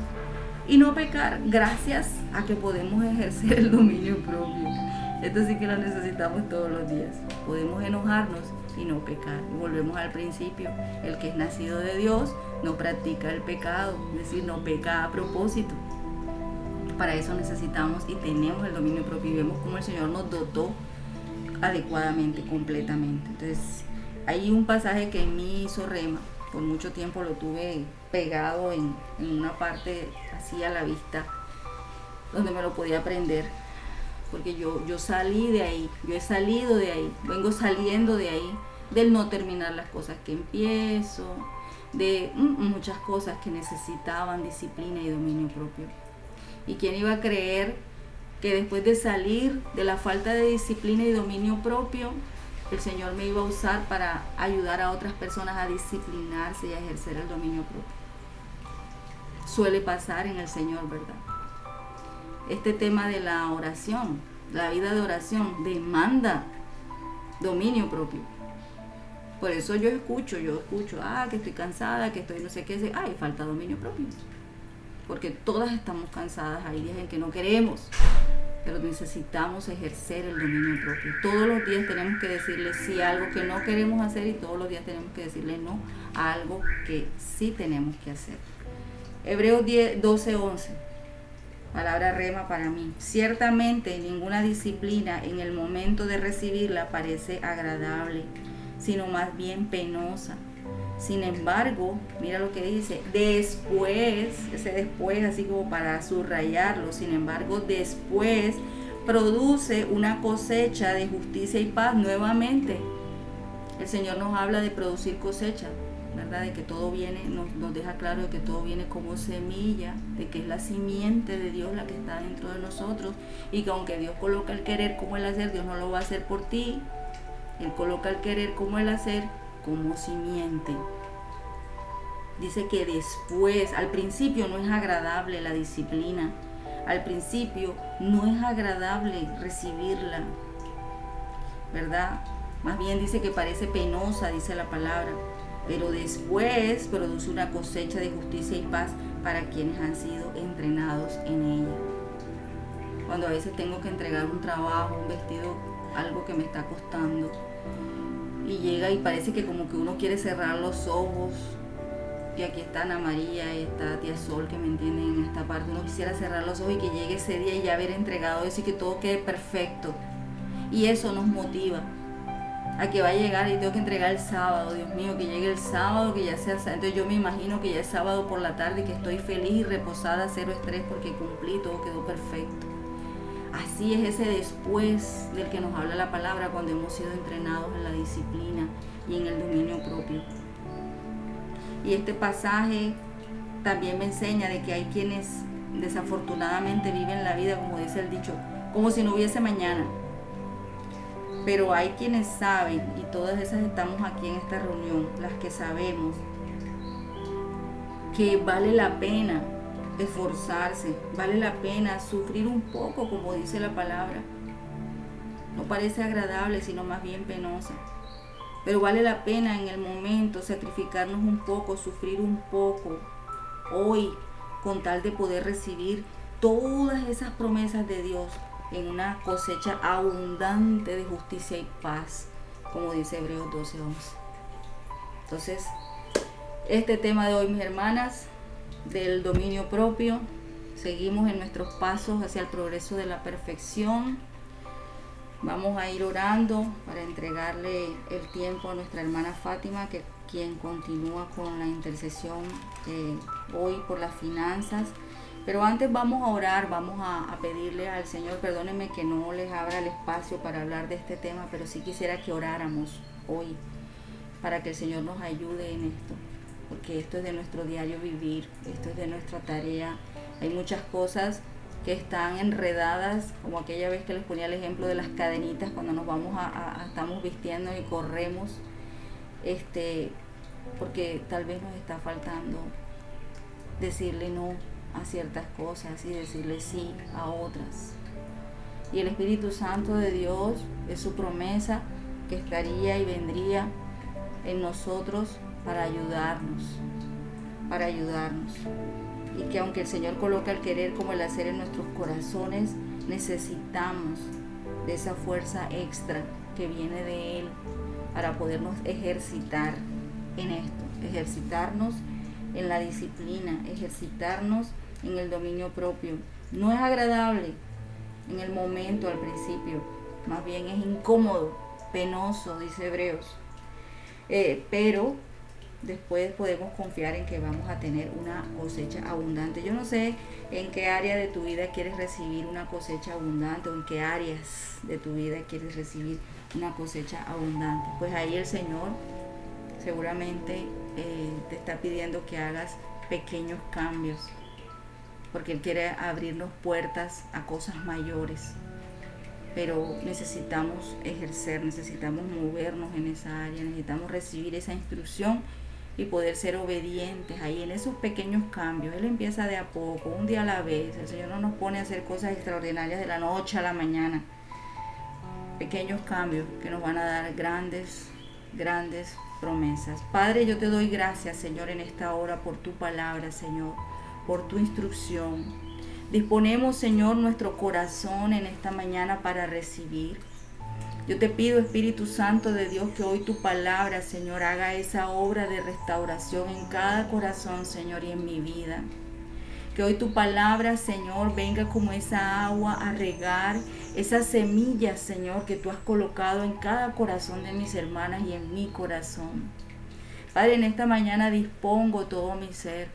y no pecar gracias a que podemos ejercer el dominio propio. Esto sí que lo necesitamos todos los días. Podemos enojarnos y no pecar. Y volvemos al principio. El que es nacido de Dios no practica el pecado, es decir, no peca a propósito. Para eso necesitamos y tenemos el dominio propio, y vemos cómo el Señor nos dotó adecuadamente, completamente. Entonces, hay un pasaje que en mí hizo rema. Por mucho tiempo lo tuve pegado en una parte así a la vista, donde me lo podía aprender, porque yo salí de ahí, yo he salido de ahí, vengo saliendo de ahí, del no terminar las cosas que empiezo, de muchas cosas que necesitaban disciplina y dominio propio. ¿Y quién iba a creer que después de salir de la falta de disciplina y dominio propio, el Señor me iba a usar para ayudar a otras personas a disciplinarse y a ejercer el dominio propio? Suele pasar en el Señor, ¿verdad? Este tema de la oración, la vida de oración, demanda dominio propio. Por eso yo escucho, que estoy cansada, que estoy no sé qué, falta dominio propio. Porque todas estamos cansadas, hay días en que no queremos, pero necesitamos ejercer el dominio propio. Todos los días tenemos que decirle sí a algo que no queremos hacer, y todos los días tenemos que decirle no a algo que sí tenemos que hacer. Hebreos 12:11, palabra rema para mí. Ciertamente ninguna disciplina en el momento de recibirla parece agradable, sino más bien penosa. Sin embargo, mira lo que dice, después, ese después así como para subrayarlo, sin embargo, después produce una cosecha de justicia y paz nuevamente. El Señor nos habla de producir cosecha, ¿verdad? De que todo viene, nos deja claro de que todo viene como semilla, de que es la simiente de Dios la que está dentro de nosotros, y que aunque Dios coloca el querer como el hacer, Dios no lo va a hacer por ti. Él coloca el querer como el hacer como simiente. Dice que después, al principio no es agradable la disciplina, al principio no es agradable recibirla, ¿verdad? Más bien dice que parece penosa, dice la palabra, pero después produce una cosecha de justicia y paz para quienes han sido entrenados en ella. Cuando a veces tengo que entregar un trabajo, un vestido, algo que me está costando, y llega y parece que como que uno quiere cerrar los ojos. Y aquí está Ana María y está Tía Sol, que me entienden en esta parte. Uno quisiera cerrar los ojos y que llegue ese día y ya haber entregado eso y que todo quede perfecto. Y eso nos motiva a que va a llegar y tengo que entregar el sábado. Dios mío, que llegue el sábado, que ya sea. Entonces yo me imagino que ya es sábado por la tarde, que estoy feliz y reposada, cero estrés porque cumplí, todo quedó perfecto. Así es ese después del que nos habla la palabra cuando hemos sido entrenados en la disciplina y en el dominio propio. Y este pasaje también me enseña de que hay quienes desafortunadamente viven la vida, como dice el dicho, como si no hubiese mañana. Pero hay quienes saben, y todas esas estamos aquí en esta reunión, las que sabemos que vale la pena esforzarse, vale la pena sufrir un poco, como dice la palabra. No parece agradable, sino más bien penosa. Pero vale la pena en el momento sacrificarnos un poco, sufrir un poco, hoy, con tal de poder recibir todas esas promesas de Dios en una cosecha abundante de justicia y paz, como dice Hebreos 12:11. Entonces, este tema de hoy, mis hermanas, del dominio propio, seguimos en nuestros pasos hacia el progreso de la perfección. Vamos a ir orando para entregarle el tiempo a nuestra hermana Fátima, que quien continúa con la intercesión hoy por las finanzas. Pero antes vamos a orar, vamos a pedirle al Señor, perdónenme que no les abra el espacio para hablar de este tema, pero sí quisiera que oráramos hoy para que el Señor nos ayude en esto, porque esto es de nuestro diario vivir, esto es de nuestra tarea. Hay muchas cosas que están enredadas, como aquella vez que les ponía el ejemplo de las cadenitas cuando nos vamos estamos vistiendo y corremos, porque tal vez nos está faltando decirle no a ciertas cosas y decirle sí a otras. Y el Espíritu Santo de Dios es su promesa que estaría y vendría en nosotros para ayudarnos. Y que aunque el Señor coloca el querer como el hacer en nuestros corazones, necesitamos de esa fuerza extra que viene de Él para podernos ejercitar en esto, ejercitarnos en la disciplina, ejercitarnos en el dominio propio. No es agradable en el momento, al principio, más bien es incómodo, penoso, dice Hebreos, pero después podemos confiar en que vamos a tener una cosecha abundante. Yo no sé en qué área de tu vida quieres recibir una cosecha abundante o en qué áreas de tu vida quieres recibir una cosecha abundante. Pues ahí el Señor seguramente te está pidiendo que hagas pequeños cambios, porque Él quiere abrirnos puertas a cosas mayores. Pero necesitamos ejercer, necesitamos movernos en esa área, necesitamos recibir esa instrucción y poder ser obedientes ahí en esos pequeños cambios. Él empieza de a poco, un día a la vez. El Señor no nos pone a hacer cosas extraordinarias de la noche a la mañana. Pequeños cambios que nos van a dar grandes promesas. Padre, yo te doy gracias, Señor, en esta hora por tu palabra, Señor, por tu instrucción. Disponemos, Señor, nuestro corazón en esta mañana para recibir. Yo te pido, Espíritu Santo de Dios, que hoy tu palabra, Señor, haga esa obra de restauración en cada corazón, Señor, y en mi vida. Que hoy tu palabra, Señor, venga como esa agua a regar esas semillas, Señor, que tú has colocado en cada corazón de mis hermanas y en mi corazón. Padre, en esta mañana dispongo todo mi ser.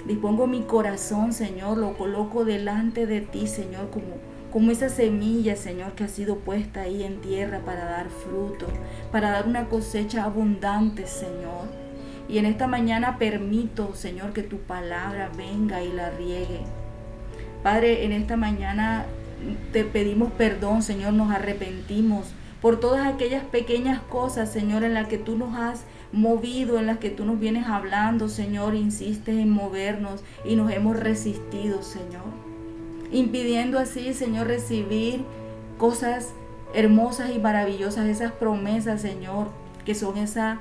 Dispongo mi corazón, Señor, lo coloco delante de ti, Señor, como esa semilla, Señor, que ha sido puesta ahí en tierra para dar fruto, para dar una cosecha abundante, Señor. Y en esta mañana permito, Señor, que tu palabra venga y la riegue. Padre, en esta mañana te pedimos perdón, Señor, nos arrepentimos por todas aquellas pequeñas cosas, Señor, en las que tú nos has movido, en las que tú nos vienes hablando, Señor, insistes en movernos y nos hemos resistido, Señor, impidiendo así, Señor, recibir cosas hermosas y maravillosas, esas promesas, Señor, que son esa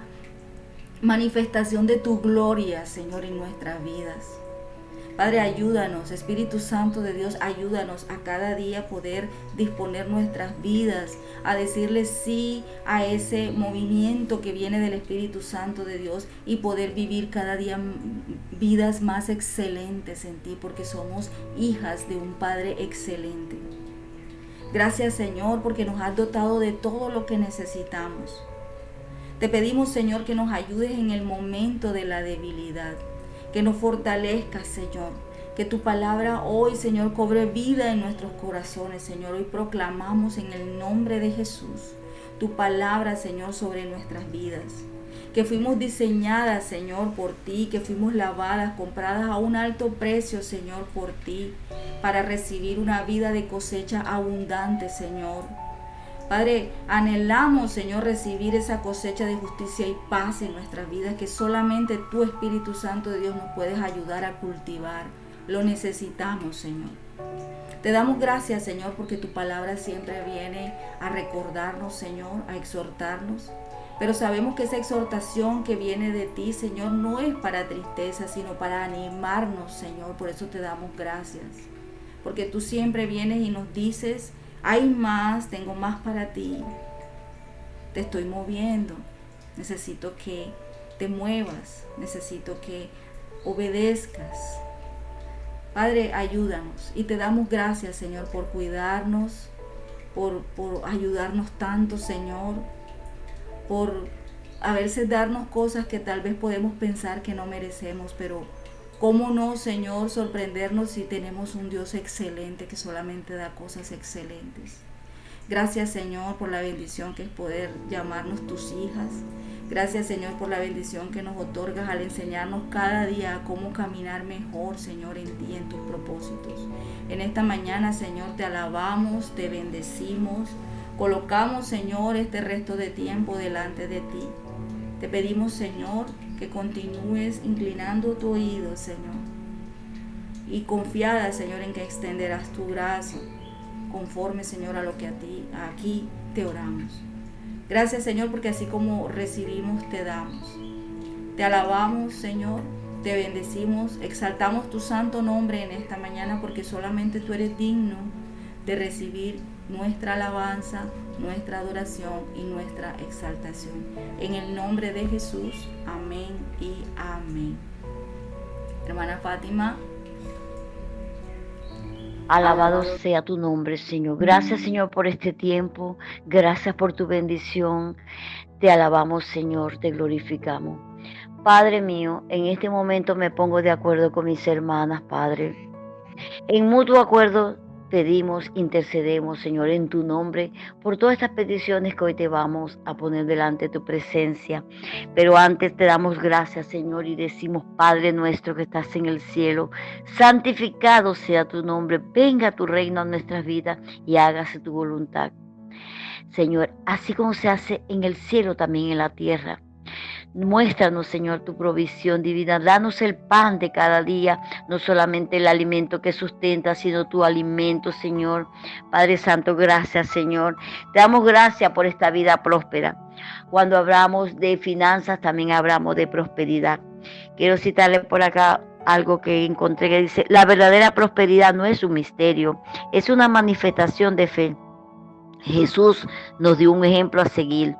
manifestación de tu gloria, Señor, en nuestras vidas. Padre, ayúdanos, Espíritu Santo de Dios, ayúdanos a cada día poder disponer nuestras vidas, a decirle sí a ese movimiento que viene del Espíritu Santo de Dios y poder vivir cada día vidas más excelentes en ti, porque somos hijas de un Padre excelente. Gracias, Señor, porque nos has dotado de todo lo que necesitamos. Te pedimos, Señor, que nos ayudes en el momento de la debilidad, que nos fortalezcas, Señor, que tu palabra hoy, Señor, cobre vida en nuestros corazones, Señor. Hoy proclamamos en el nombre de Jesús tu palabra, Señor, sobre nuestras vidas, que fuimos diseñadas, Señor, por ti, que fuimos lavadas, compradas a un alto precio, Señor, por ti, para recibir una vida de cosecha abundante, Señor. Padre, anhelamos, Señor, recibir esa cosecha de justicia y paz en nuestras vidas, que solamente tu Espíritu Santo de Dios nos puedes ayudar a cultivar. Lo necesitamos, Señor. Te damos gracias, Señor, porque tu palabra siempre viene a recordarnos, Señor, a exhortarnos. Pero sabemos que esa exhortación que viene de ti, Señor, no es para tristeza, sino para animarnos, Señor. Por eso te damos gracias. Porque tú siempre vienes y nos dices: hay más, tengo más para ti. Te estoy moviendo. Necesito que te muevas. Necesito que obedezcas. Padre, ayúdanos. Y te damos gracias, Señor, por cuidarnos, por ayudarnos tanto, Señor, por a veces darnos cosas que tal vez podemos pensar que no merecemos, pero ¿cómo no, Señor, sorprendernos si tenemos un Dios excelente que solamente da cosas excelentes? Gracias, Señor, por la bendición que es poder llamarnos tus hijas. Gracias, Señor, por la bendición que nos otorgas al enseñarnos cada día a cómo caminar mejor, Señor, en ti, en tus propósitos. En esta mañana, Señor, te alabamos, te bendecimos. Colocamos, Señor, este resto de tiempo delante de ti. Te pedimos, Señor, que continúes inclinando tu oído, Señor, y confiada, Señor, en que extenderás tu brazo, conforme, Señor, a lo que aquí te oramos. Gracias, Señor, porque así como recibimos, te damos. Te alabamos, Señor, te bendecimos, exaltamos tu santo nombre en esta mañana, porque solamente tú eres digno de recibir nuestra alabanza, nuestra adoración y nuestra exaltación. En el nombre de Jesús, amén y amén. Hermana Fátima. Alabado sea tu nombre, Señor. Gracias, Señor, por este tiempo. Gracias por tu bendición. Te alabamos, Señor, te glorificamos. Padre mío, en este momento me pongo de acuerdo con mis hermanas, Padre. En mutuo acuerdo pedimos, intercedemos, Señor, en tu nombre, por todas estas peticiones que hoy te vamos a poner delante de tu presencia. Pero antes te damos gracias, Señor, y decimos: Padre nuestro que estás en el cielo, santificado sea tu nombre, venga tu reino a nuestras vidas y hágase tu voluntad. Señor, así como se hace en el cielo, también en la tierra. Muéstranos, Señor, tu provisión divina. Danos el pan de cada día, no solamente el alimento que sustenta, sino tu alimento, Señor. Padre Santo, gracias, Señor. Te damos gracias por esta vida próspera. Cuando hablamos de finanzas, también hablamos de prosperidad. Quiero citarle por acá algo que encontré que dice: la verdadera prosperidad no es un misterio, es una manifestación de fe. Jesús nos dio un ejemplo a seguir.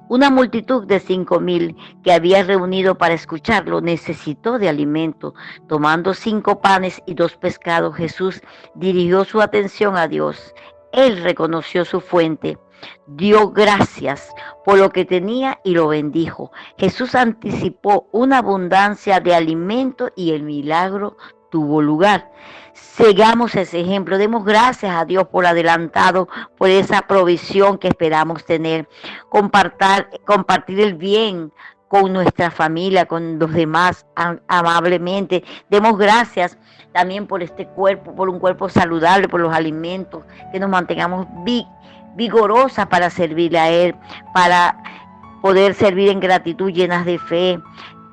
Una multitud de 5,000 que había reunido para escucharlo necesitó de alimento. Tomando 5 panes y 2 pescados, Jesús dirigió su atención a Dios. Él reconoció su fuente, dio gracias por lo que tenía y lo bendijo. Jesús anticipó una abundancia de alimento y el milagro tuvo lugar. Sigamos ese ejemplo, demos gracias a Dios por adelantado, por esa provisión que esperamos tener. Compartir el bien con nuestra familia, con los demás, amablemente. Demos gracias también por este cuerpo, por un cuerpo saludable, por los alimentos, que nos mantengamos vigorosas para servirle a Él, para poder servir en gratitud, llenas de fe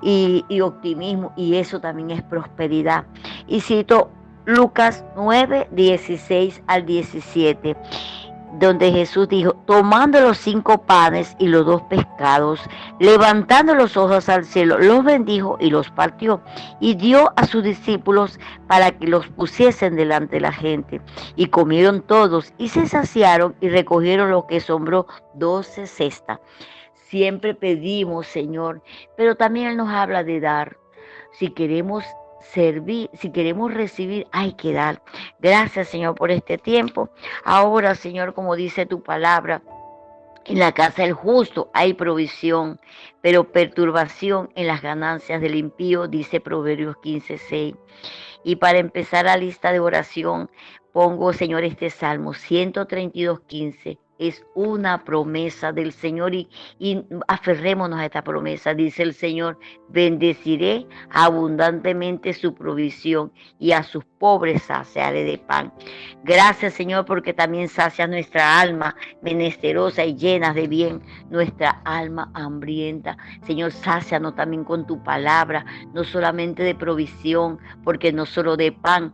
y optimismo, y eso también es prosperidad. Y cito Lucas 9, 16 al 17. donde Jesús dijo, tomando los 5 panes y los 2 pescados, levantando los ojos al cielo, los bendijo y los partió, y dio a sus discípulos para que los pusiesen delante de la gente. Y comieron todos, y se saciaron, y recogieron lo que sobró, 12 cestas. Siempre pedimos, Señor, pero también Él nos habla de dar. Si queremos servir, si queremos recibir, hay que dar. Gracias, Señor, por este tiempo. Ahora, Señor, como dice tu palabra, en la casa del justo hay provisión, pero perturbación en las ganancias del impío, dice Proverbios 15:6. Y para empezar la lista de oración, pongo, Señor, este Salmo 132:15. Es una promesa del Señor y aferrémonos a esta promesa. Dice el Señor, bendeciré abundantemente su provisión y a sus pobres saciaré de pan. Gracias, Señor, porque también sacia nuestra alma menesterosa y llena de bien, nuestra alma hambrienta. Señor, sácianos también con tu palabra, no solamente de provisión, porque no solo de pan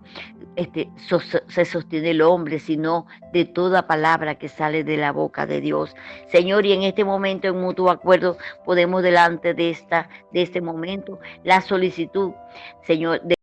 se sostiene el hombre, sino de toda palabra que sale de la boca de Dios. Señor, y en este momento, en mutuo acuerdo, podemos delante de este momento, la solicitud, Señor, de